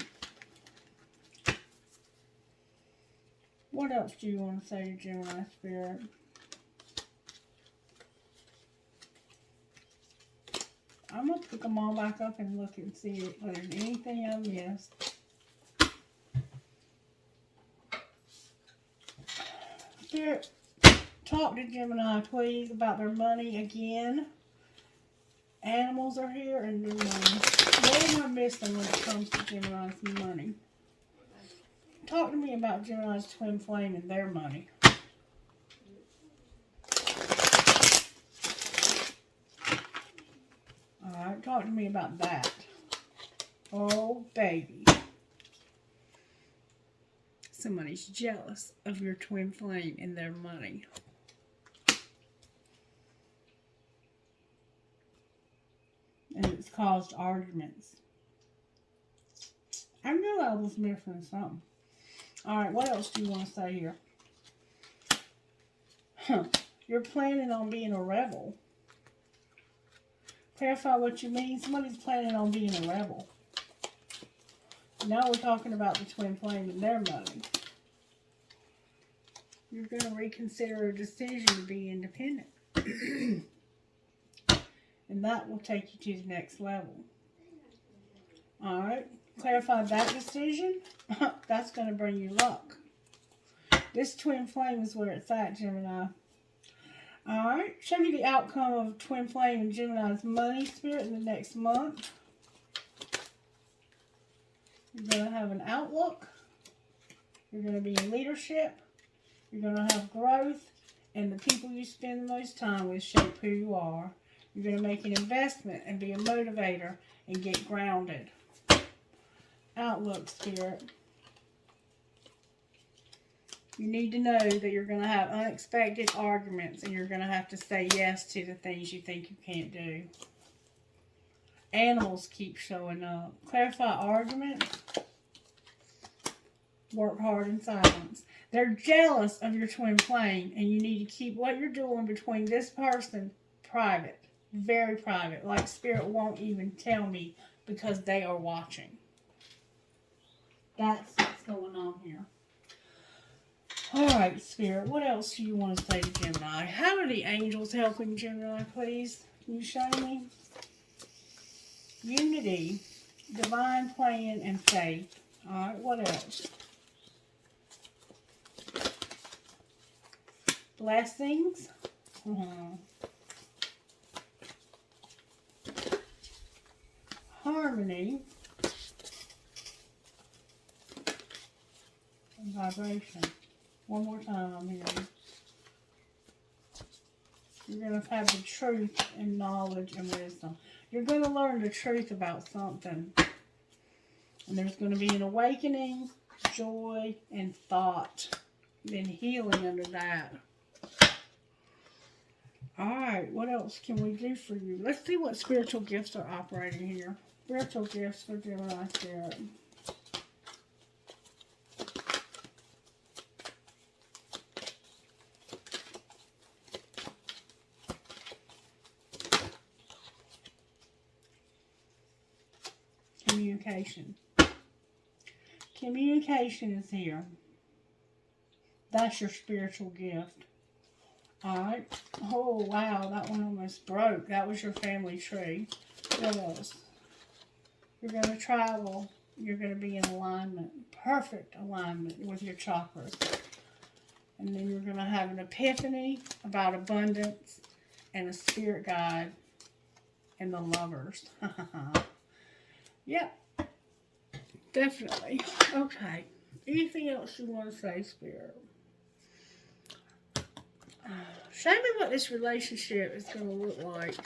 What else do you want to say to Gemini Spirit? I'm going to pick them all back up and look and see if there's anything I missed. Spirit, talk to Gemini, please, about their money again. Animals are here and new money. What am I missing when it comes to Gemini's money? Talk to me about Gemini's twin flame and their money. Alright, talk to me about that. Oh, baby. Somebody's jealous of your twin flame and their money. it's caused arguments. I knew I was missing something. Alright, what else do you want to say here? You're planning on being a rebel. Clarify what you mean. Somebody's planning on being a rebel. Now we're talking about the twin flame and their money. You're going to reconsider a decision to be independent. And that will take you to the next level. Alright. Clarify that decision. That's going to bring you luck. This twin flame is where it's at, Gemini. Alright. Show me the outcome of twin flame and Gemini's money spirit in the next month. You're going to have an outlook. You're going to be in leadership. You're going to have growth. And the people you spend the most time with shape who you are. You're going to make an investment and be a motivator and get grounded. Outlook, Spirit. You need to know that you're going to have unexpected arguments and you're going to have to say yes to the things you think you can't do. Animals keep showing up. Clarify arguments. Work hard in silence. They're jealous of your twin flame and you need to keep what you're doing between this person private. Very private. Like Spirit won't even tell me because they are watching. That's what's going on here. Alright, Spirit, what else do you want to say to Gemini? How are the angels helping Gemini, please? Can you show me? Unity, divine plan, and faith. Alright, what else? Blessings. Harmony. And vibration. One more time I'm hearing. You're going to have the truth and knowledge and wisdom. You're going to learn the truth about something. And there's going to be an awakening, joy, and thought. Then healing under that. Alright, what else can we do for you? Let's see what spiritual gifts are operating here. Spiritual gifts for Gemini Spirit. Communication. Communication is here. That's your spiritual gift. Alright. Oh, wow. That one almost broke. That was your family tree. What else? You're going to travel. You're going to be in alignment. Perfect alignment with your chakras. And then you're going to have an epiphany about abundance and a spirit guide and the lovers. Yep. Definitely. Okay. Anything else you want to say, Spirit? Show me what this relationship is going to look like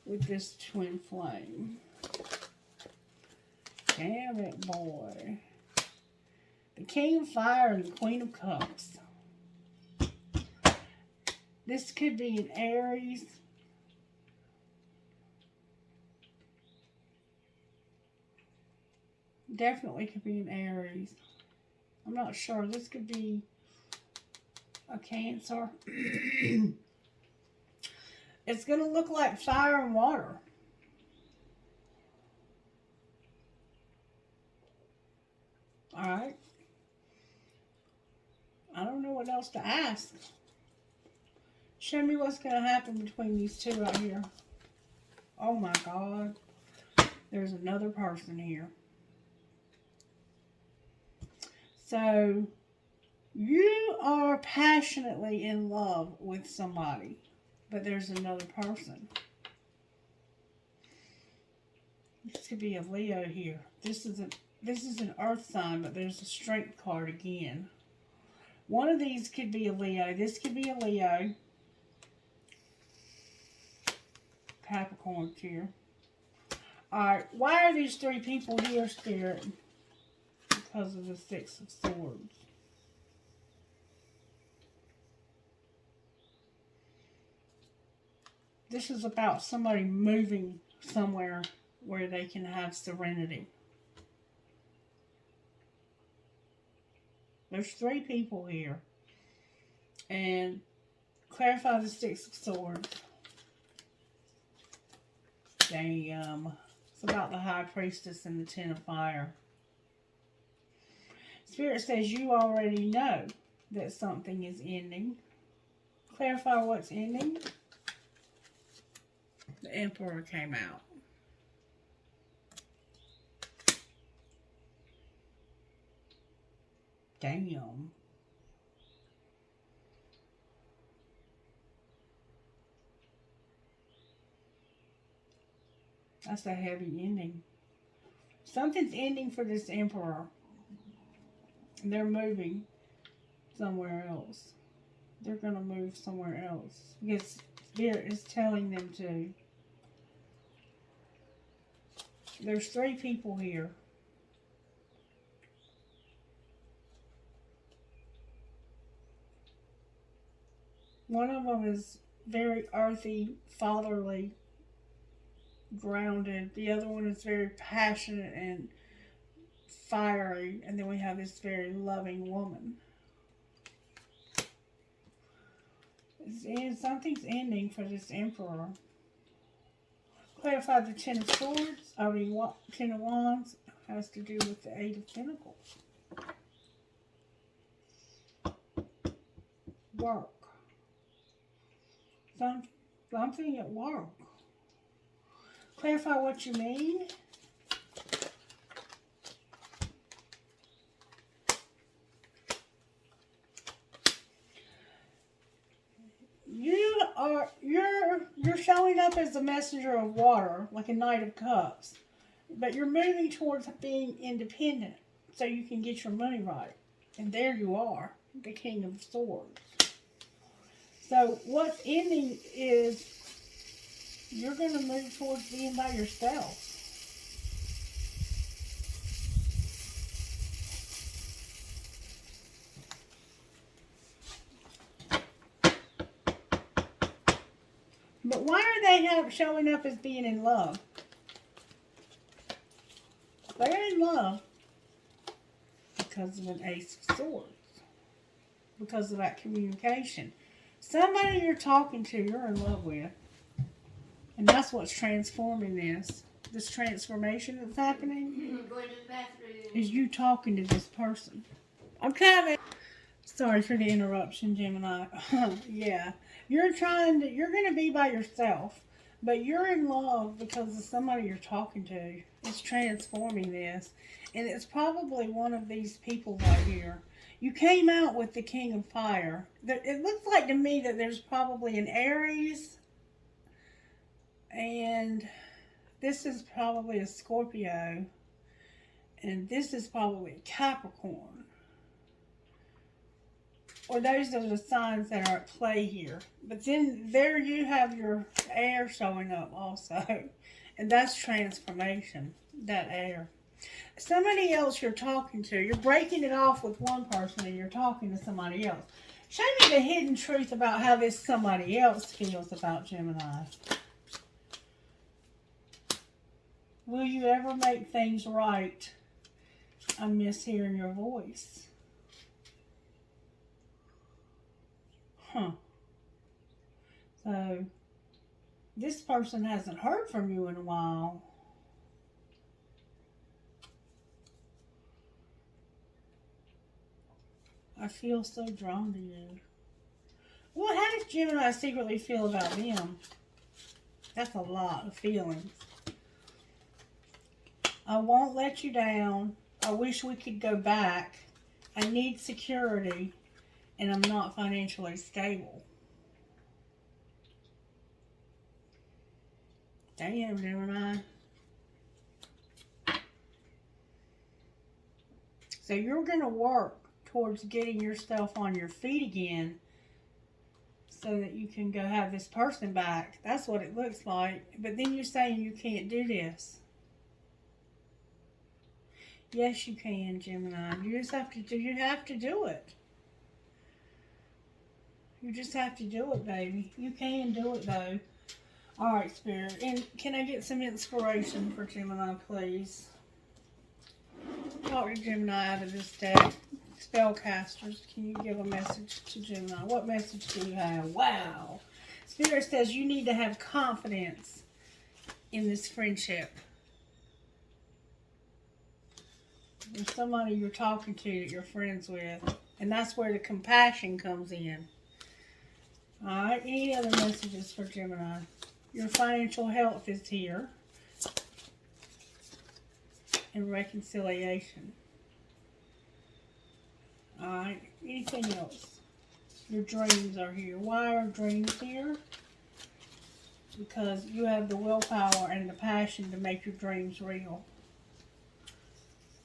with this twin flame. Damn it, boy. The King of Fire and the Queen of Cups. This could be an Aries. Definitely could be an Aries. I'm not sure. This could be a Cancer. It's going to look like fire and water. Alright. I don't know what else to ask. Show me what's going to happen between these two right here. Oh my God. There's another person here. So, you are passionately in love with somebody, but there's another person. This could be a Leo here. This is an earth sign, but there's a strength card again. One of these could be a Leo. This could be a Leo. Capricorn here. Alright, why are these three people here, Spirit? Because of the Six of Swords. This is about somebody moving somewhere where they can have serenity. There's 3 people here. And clarify the 6 of Swords. Damn. It's about the High Priestess and the 10 of Fire. Spirit says you already know that something is ending. Clarify what's ending. The Emperor came out. Damn. That's a heavy ending. Something's ending for this Emperor. They're moving somewhere else. They're going to move somewhere else. Because Spirit is telling them to. There's 3 people here. One of them is very earthy, fatherly, grounded. The other one is very passionate and fiery. And then we have this very loving woman. Something's ending for this Emperor. Clarify the 10 of Swords. 10 of Wands has to do with the 8 of Pentacles. Work. Something at work. Clarify what you mean. You're showing up as a messenger of water, like a Knight of Cups. But you're moving towards being independent so you can get your money right. And there you are, the King of Swords. So what's ending is you're going to move towards being by yourself. But why are they showing up as being in love? They're in love because of an Ace of Swords. Because of that communication. Somebody you're talking to, you're in love with. And that's what's transforming this. This transformation that's happening Going to the bathroom. is you talking to this person. I'm coming. Sorry for the interruption, Gemini. Yeah. You're going to be by yourself. But you're in love because of somebody you're talking to. It's transforming this. And it's probably one of these people right here. You came out with the King of Fire. It looks like to me that there's probably an Aries. And this is probably a Scorpio. And this is probably a Capricorn. Or those are the signs that are at play here. But then there you have your air showing up also. And that's transformation, that air. Somebody else you're talking to, you're breaking it off with one person and you're talking to somebody else. Show me the hidden truth about how this somebody else feels about Gemini. Will you ever make things right? I miss hearing your voice. Huh. So, this person hasn't heard from you in a while. I feel so drawn to you. Well, how does Gemini secretly feel about them? That's a lot of feelings. I won't let you down. I wish we could go back. I need security. And I'm not financially stable. Damn, Gemini. So you're going to work towards getting yourself on your feet again so that you can go have this person back. That's what it looks like. But then you're saying you can't do this. Yes, you can, Gemini. You just have to do it. You just have to do it, baby. You can do it, though. All right, Spirit. And can I get some inspiration for Gemini, please? Talk to Gemini out of this deck. Spellcasters, can you give a message to Gemini? What message do you have? Wow. Spirit says you need to have confidence in this friendship. There's somebody you're talking to that you're friends with. And that's where the compassion comes in. Alright, any other messages for Gemini? Your financial health is here. And reconciliation. Alright, anything else? Your dreams are here. Why are dreams here? Because you have the willpower and the passion to make your dreams real.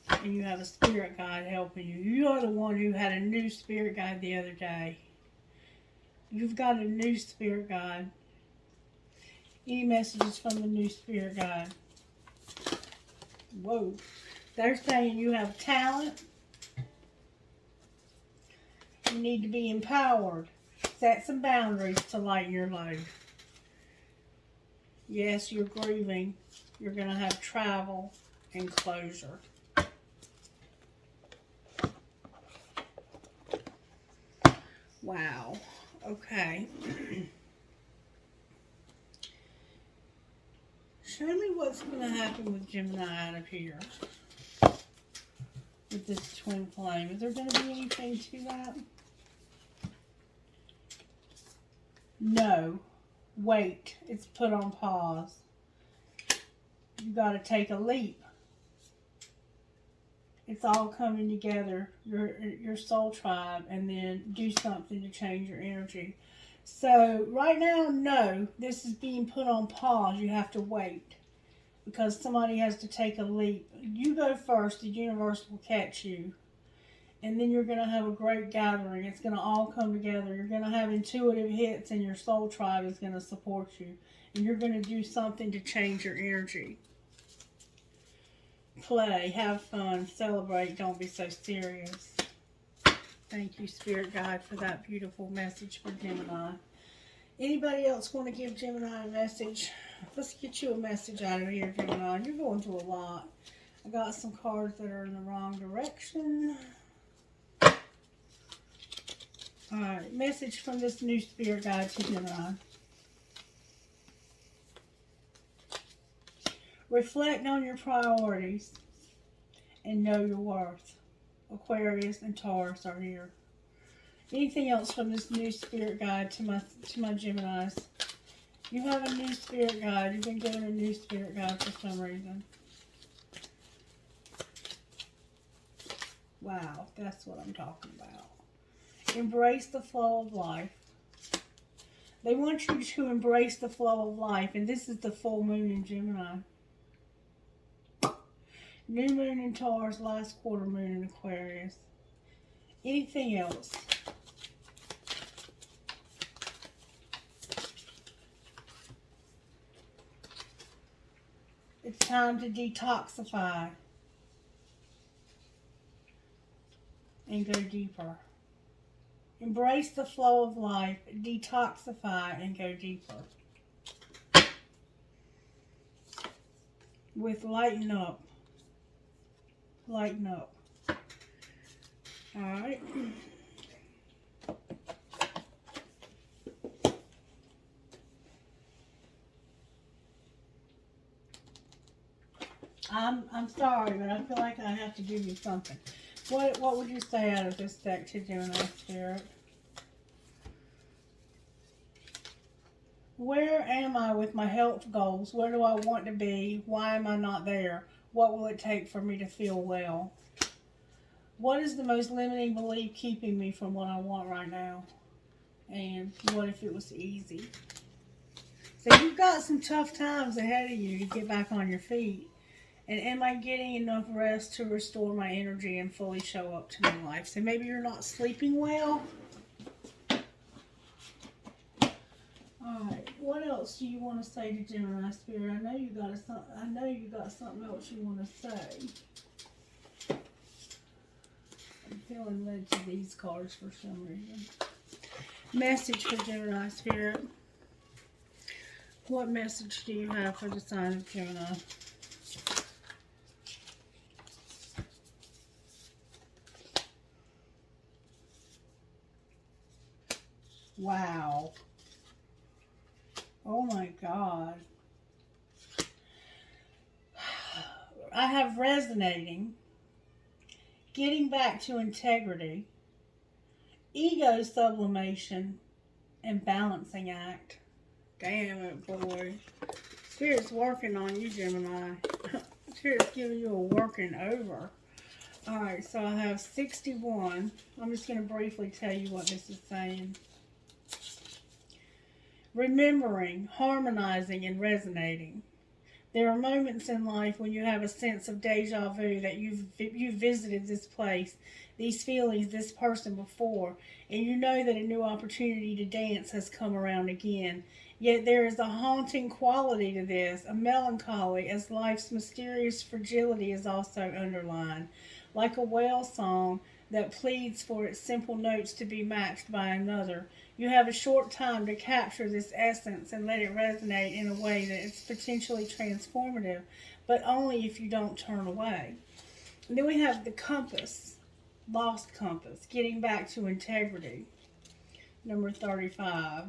And you have a spirit guide helping you. You are the one who had a new spirit guide the other day. You've got a new spirit guide. Any messages from the new spirit guide? Whoa. They're saying you have talent. You need to be empowered. Set some boundaries to lighten your load. Yes, you're grieving. You're going to have travel and closure. Wow. Okay. Show me what's going to happen with Gemini out of here. With this twin flame. Is there going to be anything to that? No. Wait. It's put on pause. You got to take a leap. It's all coming together, your soul tribe, and then do something to change your energy. So right now, no, this is being put on pause. You have to wait because somebody has to take a leap. You go first. The universe will catch you. And then you're going to have a great gathering. It's going to all come together. You're going to have intuitive hits, and your soul tribe is going to support you. And you're going to do something to change your energy. Play, have fun, celebrate, don't be so serious. Thank you, Spirit Guide, for that beautiful message for Gemini. Anybody else want to give Gemini a message? Let's get you a message out of here, Gemini. You're going through a lot. I got some cards that are in the wrong direction. Alright, message from this new Spirit Guide to Gemini. Reflect on your priorities and know your worth. Aquarius and Taurus are here. Anything else from this new Spirit Guide to my Geminis? You have a new Spirit Guide. You've been given a new Spirit Guide for some reason. Wow, that's what I'm talking about. Embrace the flow of life. They want you to embrace the flow of life, and this is the full moon in Gemini. New moon in Taurus, last quarter moon in Aquarius. Anything else? It's time to detoxify and go deeper. Embrace the flow of life, detoxify, and go deeper. With lighten up. Lighten up. Alright. I'm sorry, but I feel like I have to give you something. What would you say out of this deck to Gemini Spirit? Where am I with my health goals? Where do I want to be? Why am I not there? What will it take for me to feel well? What is the most limiting belief keeping me from what I want right now? And what if it was easy? So you've got some tough times ahead of you to get back on your feet. And am I getting enough rest to restore my energy and fully show up to my life? So maybe you're not sleeping well. Alright, what else do you want to say to Gemini Spirit? I know you got something else you want to say. I'm feeling led to these cards for some reason. Message for Gemini Spirit. What message do you have for the sign of Gemini? Wow. Oh my God. I have resonating, getting back to integrity, ego sublimation, and balancing act. Damn it, boy. Spirit's working on you, Gemini. Spirit's giving you a working over. Alright, so I have 61. I'm just going to briefly tell you what this is saying. Remembering, harmonizing, and resonating. There are moments in life when you have a sense of deja vu that you've visited this place, these feelings, this person before, and you know that a new opportunity to dance has come around again. Yet there is a haunting quality to this, a melancholy, as life's mysterious fragility is also underlined, like a whale song that pleads for its simple notes to be matched by another. You have a short time to capture this essence and let it resonate in a way that is potentially transformative, but only if you don't turn away. And then we have the compass, lost compass, getting back to integrity, number 35.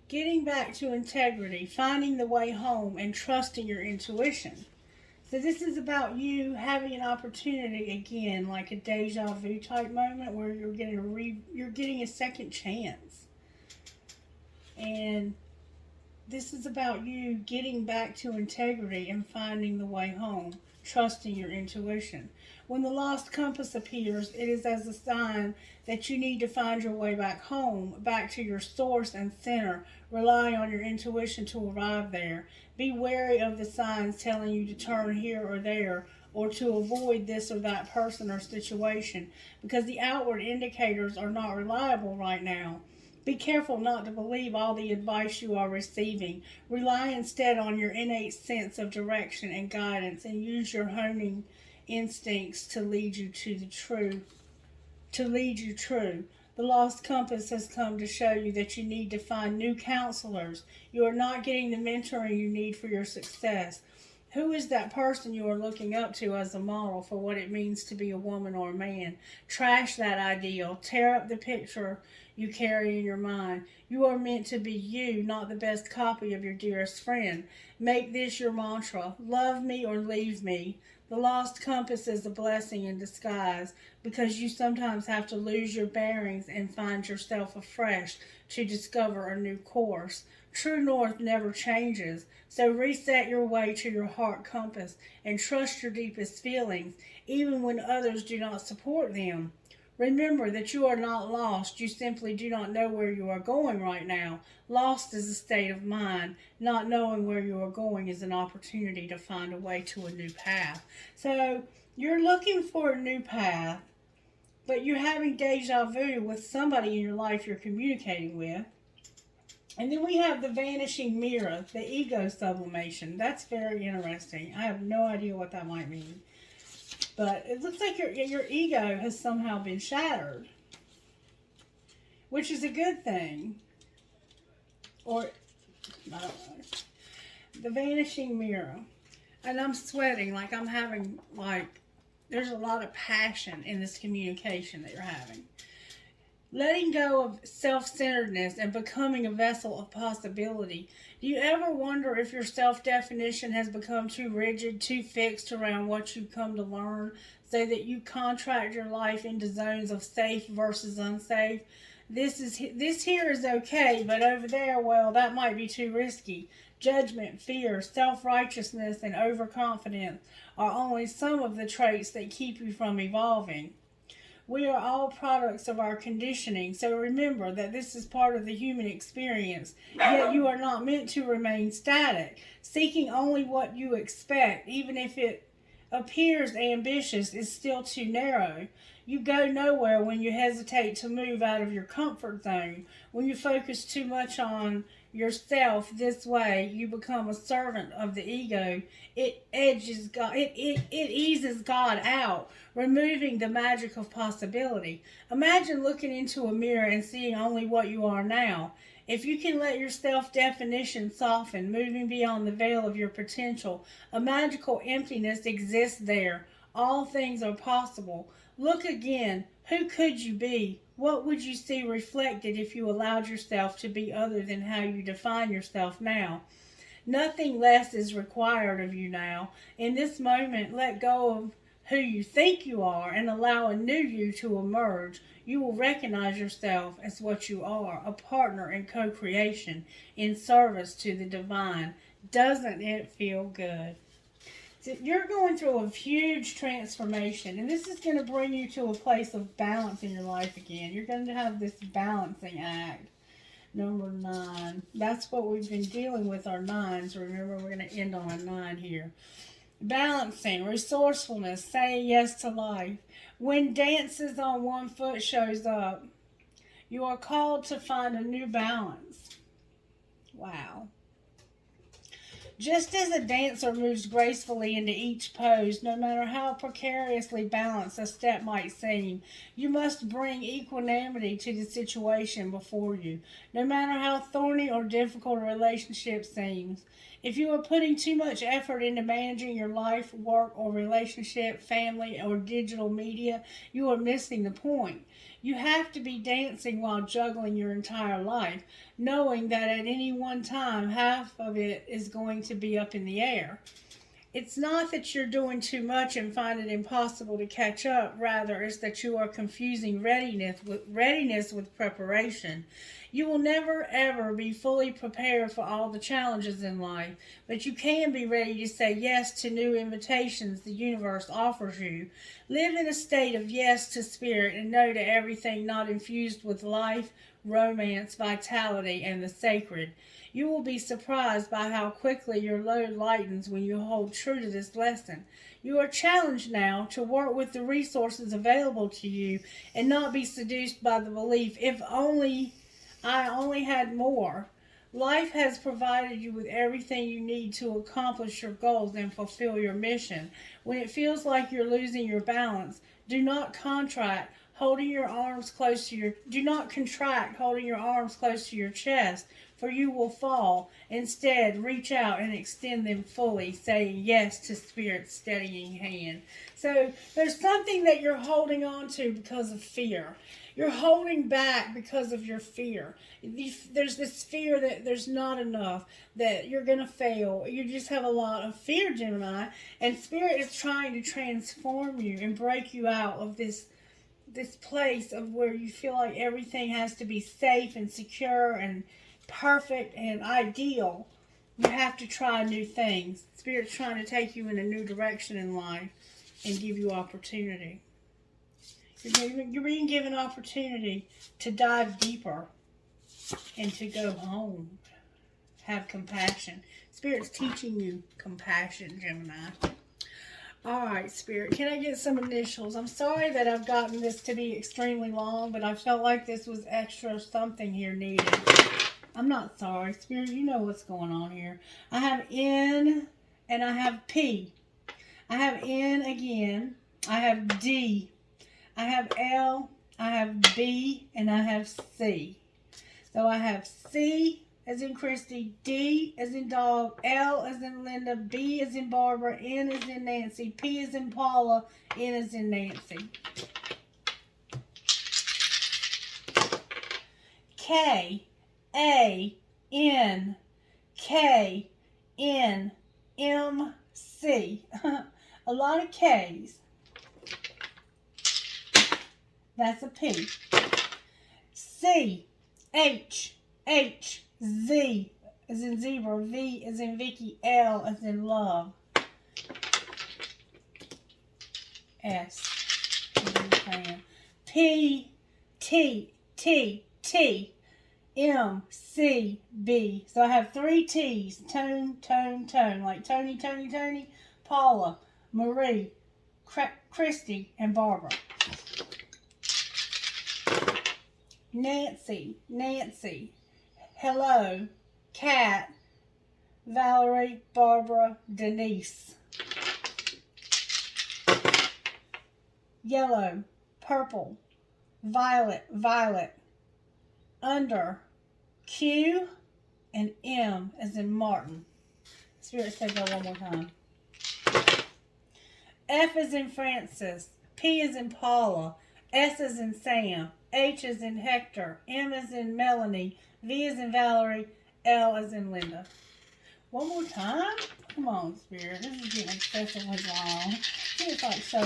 Getting back to integrity, finding the way home, and trusting your intuition. So this is about you having an opportunity again, like a deja vu type moment where you're getting a second chance. And this is about you getting back to integrity and finding the way home, trusting your intuition. When the lost compass appears, it is as a sign that you need to find your way back home, back to your source and center. Rely on your intuition to arrive there. Be wary of the signs telling you to turn here or there, or to avoid this or that person or situation, because the outward indicators are not reliable right now. Be careful not to believe all the advice you are receiving. Rely instead on your innate sense of direction and guidance, and use your honing instincts to lead you to the true. The lost compass has come to show you that you need to find new counselors. You are not getting the mentoring you need for your success. Who is that person you are looking up to as a model for what it means to be a woman or a man? Trash that ideal. Tear up the picture you carry in your mind. You are meant to be you, not the best copy of your dearest friend. Make this your mantra. Love me or leave me. The lost compass is a blessing in disguise, because you sometimes have to lose your bearings and find yourself afresh to discover a new course. True north never changes, so reset your way to your heart compass and trust your deepest feelings, even when others do not support them. Remember that you are not lost, you simply do not know where you are going right now. Lost is a state of mind. Not knowing where you are going is an opportunity to find a way to a new path. So, you're looking for a new path, but you're having deja vu with somebody in your life you're communicating with. And then we have the vanishing mirror, the ego sublimation. That's very interesting. I have no idea what that might mean. But it looks like your ego has somehow been shattered, which is a good thing. Or, I don't know. The vanishing mirror. And I'm sweating, like I'm having, like, there's a lot of passion in this communication that you're having. Letting go of self-centeredness and becoming a vessel of possibility. Do you ever wonder if your self-definition has become too rigid, too fixed around what you've come to learn, so that you contract your life into zones of safe versus unsafe? This here is okay, but over there, well, that might be too risky. Judgment, fear, self-righteousness, and overconfidence are only some of the traits that keep you from evolving. We are all products of our conditioning, so remember that this is part of the human experience. Yet you are not meant to remain static. Seeking only what you expect, even if it appears ambitious, is still too narrow. You go nowhere when you hesitate to move out of your comfort zone. When you focus too much on yourself this way, you become a servant of the ego. It edges God, it eases God out, removing the magic of possibility. Imagine looking into a mirror and seeing only what you are now. If you can let your self-definition soften, moving beyond the veil of your potential, a magical emptiness exists there. All things are possible. Look again. Who could you be? What would you see reflected if you allowed yourself to be other than how you define yourself now? Nothing less is required of you now. In this moment, let go of who you think you are and allow a new you to emerge. You will recognize yourself as what you are, a partner in co-creation, in service to the divine. Doesn't it feel good? So you're going through a huge transformation, and this is going to bring you to a place of balance in your life again. You're going to have this balancing act. Number 9. That's what we've been dealing with, our 9s. Remember, we're going to end on a 9 here. Balancing, resourcefulness, saying yes to life. When dances on one foot shows up, you are called to find a new balance. Wow. Just as a dancer moves gracefully into each pose, no matter how precariously balanced a step might seem, you must bring equanimity to the situation before you, no matter how thorny or difficult a relationship seems. If you are putting too much effort into managing your life, work, or relationship, family, or digital media, you are missing the point. You have to be dancing while juggling your entire life, knowing that at any one time, half of it is going to be up in the air. It's not that you're doing too much and find it impossible to catch up. Rather, it's that you are confusing readiness with preparation. You will never, ever be fully prepared for all the challenges in life, but you can be ready to say yes to new invitations the universe offers you. Live in a state of yes to spirit and no to everything not infused with life, romance, vitality, and the sacred. You will be surprised by how quickly your load lightens when you hold true to this lesson. You are challenged now to work with the resources available to you and not be seduced by the belief, if only I only had more. Life has provided you with everything you need to accomplish your goals and fulfill your mission. When it feels like you're losing your balance, do not contract holding your arms close to your chest, for you will fall. Instead, reach out and extend them fully, saying yes to Spirit's steadying hand. So there's something that you're holding on to because of fear. You're holding back because of your fear. There's this fear that there's not enough, that you're going to fail. You just have a lot of fear, Gemini. And Spirit is trying to transform you and break you out of this place of where you feel like everything has to be safe and secure and perfect and ideal. You have to try new things. Spirit's trying to take you in a new direction in life and give you opportunity. You're being given opportunity to dive deeper and to go home. Have compassion. Spirit's teaching you compassion, Gemini. All right, Spirit, can I get some initials? I'm sorry that I've gotten this to be extremely long, but I felt like this was extra something here needed. I'm not sorry, Spirit. You know what's going on here. I have N and I have P. I have N again. I have D. I have L. I have B. And I have C. So I have C as in Christie, D as in dog, L as in Linda, B as in Barbara, N as in Nancy, P as in Paula, N as in Nancy. K, A, N, K, N, M, C. A lot of K's. That's a P. C, H, H, Z as in zebra, V as in Vicky, L as in love, S as in fan, P, T, T, T, M, C, B. So I have 3 T's, tone, tone, tone, like Tony, Tony, Tony, Paula, Marie, Christie, and Barbara. Nancy, hello, Cat, Valerie, Barbara, Denise. Yellow, purple, violet, under, Q, and M as in Martin. Spirit say go one more time. F is in Francis, P is in Paula, S is in Sam, H is in Hector, M is in Melanie, V is in Valerie, L is in Linda. One more time? Come on, Spirit. This is getting excessively long. It's like so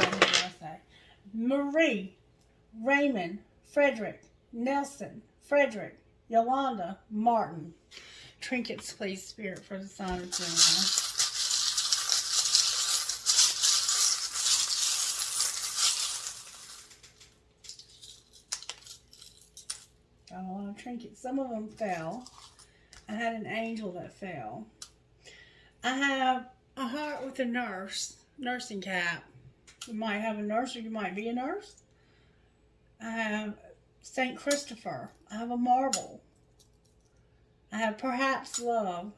say. Marie, Raymond, Frederick, Nelson, Frederick, Yolanda, Martin. Trinkets, please, Spirit, for the sign of Gemini. Got a lot of trinkets. Some of them fell. I had an angel that fell. I have a heart with a nursing cap. You might have a nurse or you might be a nurse. I have St. Christopher. I have a marble. I have perhaps love.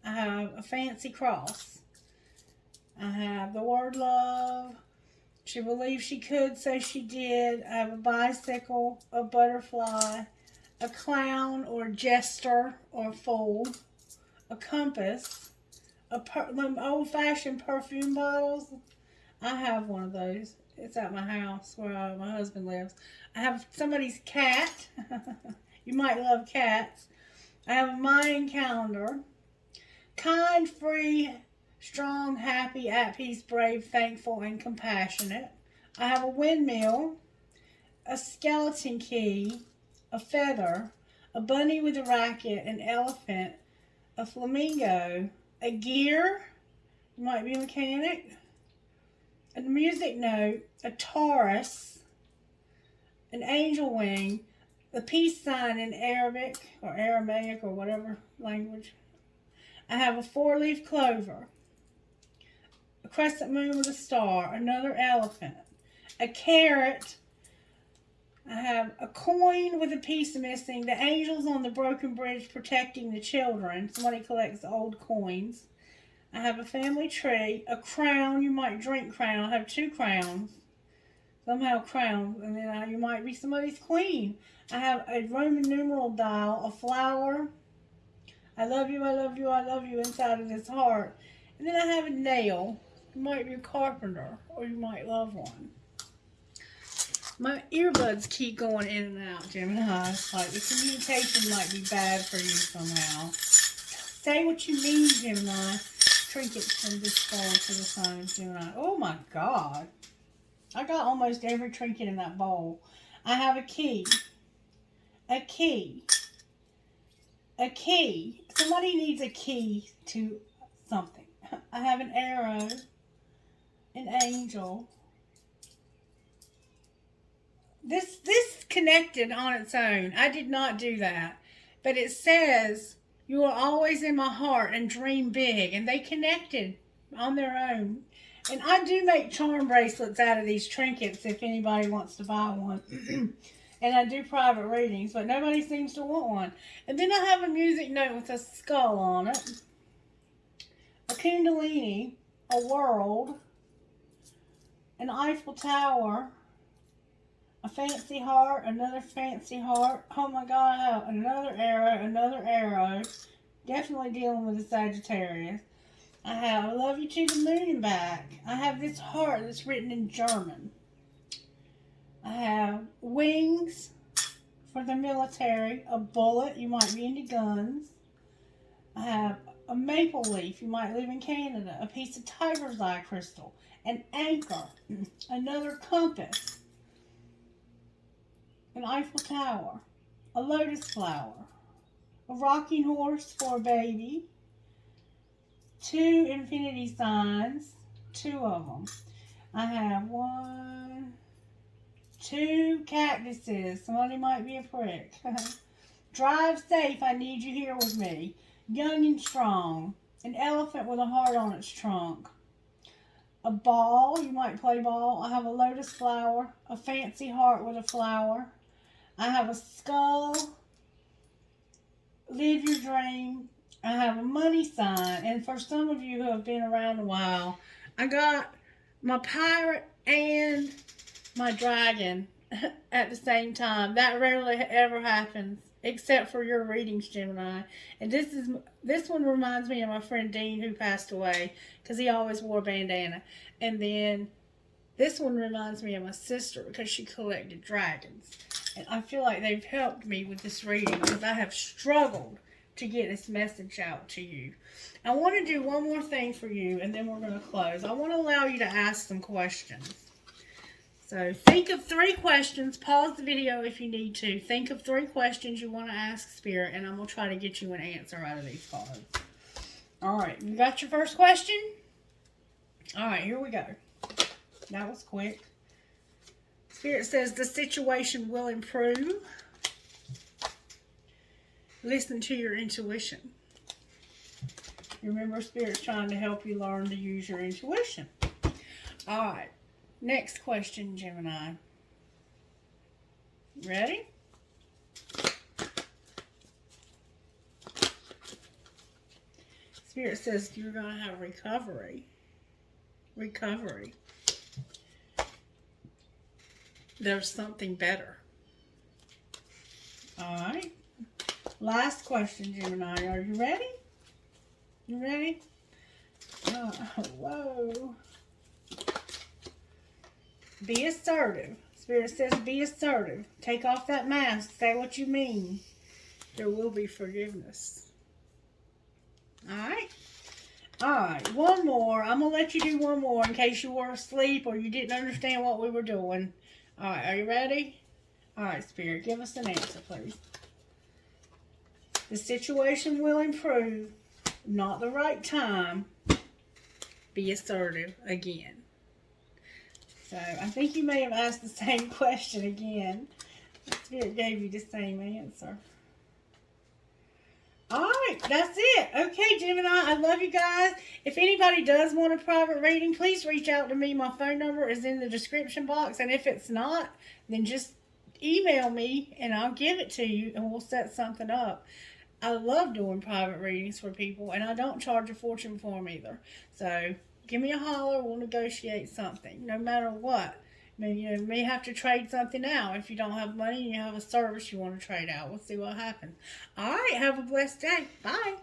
I have a fancy cross. I have the word love. She believed she could, so she did. I have a bicycle, a butterfly, a clown or jester or fool, a compass, them old-fashioned perfume bottles. I have one of those. It's at my house where my husband lives. I have somebody's cat. You might love cats. I have a Mayan calendar. Kind, free, strong, happy, at peace, brave, thankful, and compassionate. I have a windmill, a skeleton key, a feather, a bunny with a racket, an elephant, a flamingo, a gear, you might be a mechanic, a music note, a Taurus, an angel wing, the peace sign in Arabic or Aramaic or whatever language. I have a 4-leaf clover, a crescent moon with a star, another elephant, a carrot. I have a coin with a piece missing, the angels on the broken bridge protecting the children. Somebody collects old coins. I have a family tree, a crown. You might drink crown. I have 2 crowns. Somehow crowns. And then you might be somebody's queen. I have a Roman numeral dial, a flower. I love you, I love you, I love you inside of this heart. And then I have a nail. You might be a carpenter or you might love one. My earbuds keep going in and out, Gemini. Like the communication might be bad for you somehow. Say what you mean, Gemini. Trinkets from this fall for the sign of Gemini. Oh my God. I got almost every trinket in that bowl. I have a key. A key. A key. Somebody needs a key to something. I have an arrow. An angel. This connected on its own. I did not do that. But it says, you are always in my heart and dream big. And they connected on their own. And I do make charm bracelets out of these trinkets if anybody wants to buy one. And I do private readings, but nobody seems to want one. And then I have a music note with a skull on it. A kundalini, a world, an Eiffel Tower, a fancy heart, another fancy heart. Oh my God, I have another arrow. Definitely dealing with a Sagittarius. I have I love you to the moon and back. I have this heart that's written in German. I have wings for the military, a bullet, you might be into guns. I have a maple leaf, you might live in Canada, a piece of tiger's eye crystal, an anchor, another compass, an Eiffel Tower, a lotus flower, a rocking horse for a baby, 2 infinity signs, 2 of them. I have 2 cactuses. Somebody might be a prick. Drive safe. I need you here with me. Young and strong. An elephant with a heart on its trunk. A ball. You might play ball. I have a lotus flower. A fancy heart with a flower. I have a skull, live your dream. I have a money sign. And for some of you who have been around a while, I got my pirate and my dragon at the same time. That rarely ever happens, except for your readings, Gemini. And this one reminds me of my friend Dean, who passed away, because he always wore a bandana. And then this one reminds me of my sister, because she collected dragons. And I feel like they've helped me with this reading, because I have struggled to get this message out to you. I want to do one more thing for you, and then we're going to close. I want to allow you to ask some questions. So think of 3 questions. Pause the video if you need to. Think of 3 questions you want to ask Spirit, and I'm going to try to get you an answer out of these cards. All right, you got your first question? All right, here we go. That was quick. Spirit says the situation will improve. Listen to your intuition. Remember, Spirit's trying to help you learn to use your intuition. All right. Next question, Gemini. Ready? Spirit says you're going to have recovery. Recovery. There's something better. All right. Last question, Gemini. Are you ready? You ready? Oh, whoa. Be assertive. Spirit says be assertive. Take off that mask. Say what you mean. There will be forgiveness. Alright? Alright, one more. I'm going to let you do one more in case you were asleep or you didn't understand what we were doing. Alright, are you ready? Alright, Spirit, give us an answer, please. The situation will improve. Not the right time. Be assertive again. So, I think you may have asked the same question again. Spirit gave you the same answer. Alright, that's it. Okay, Gemini, I love you guys. If anybody does want a private reading, please reach out to me. My phone number is in the description box. And if it's not, then just email me and I'll give it to you and we'll set something up. I love doing private readings for people, and I don't charge a fortune for them either. So, give me a holler. We'll negotiate something, no matter what. I mean, you may have to trade something out. If you don't have money and you have a service you want to trade out, we'll see what happens. All right, have a blessed day. Bye.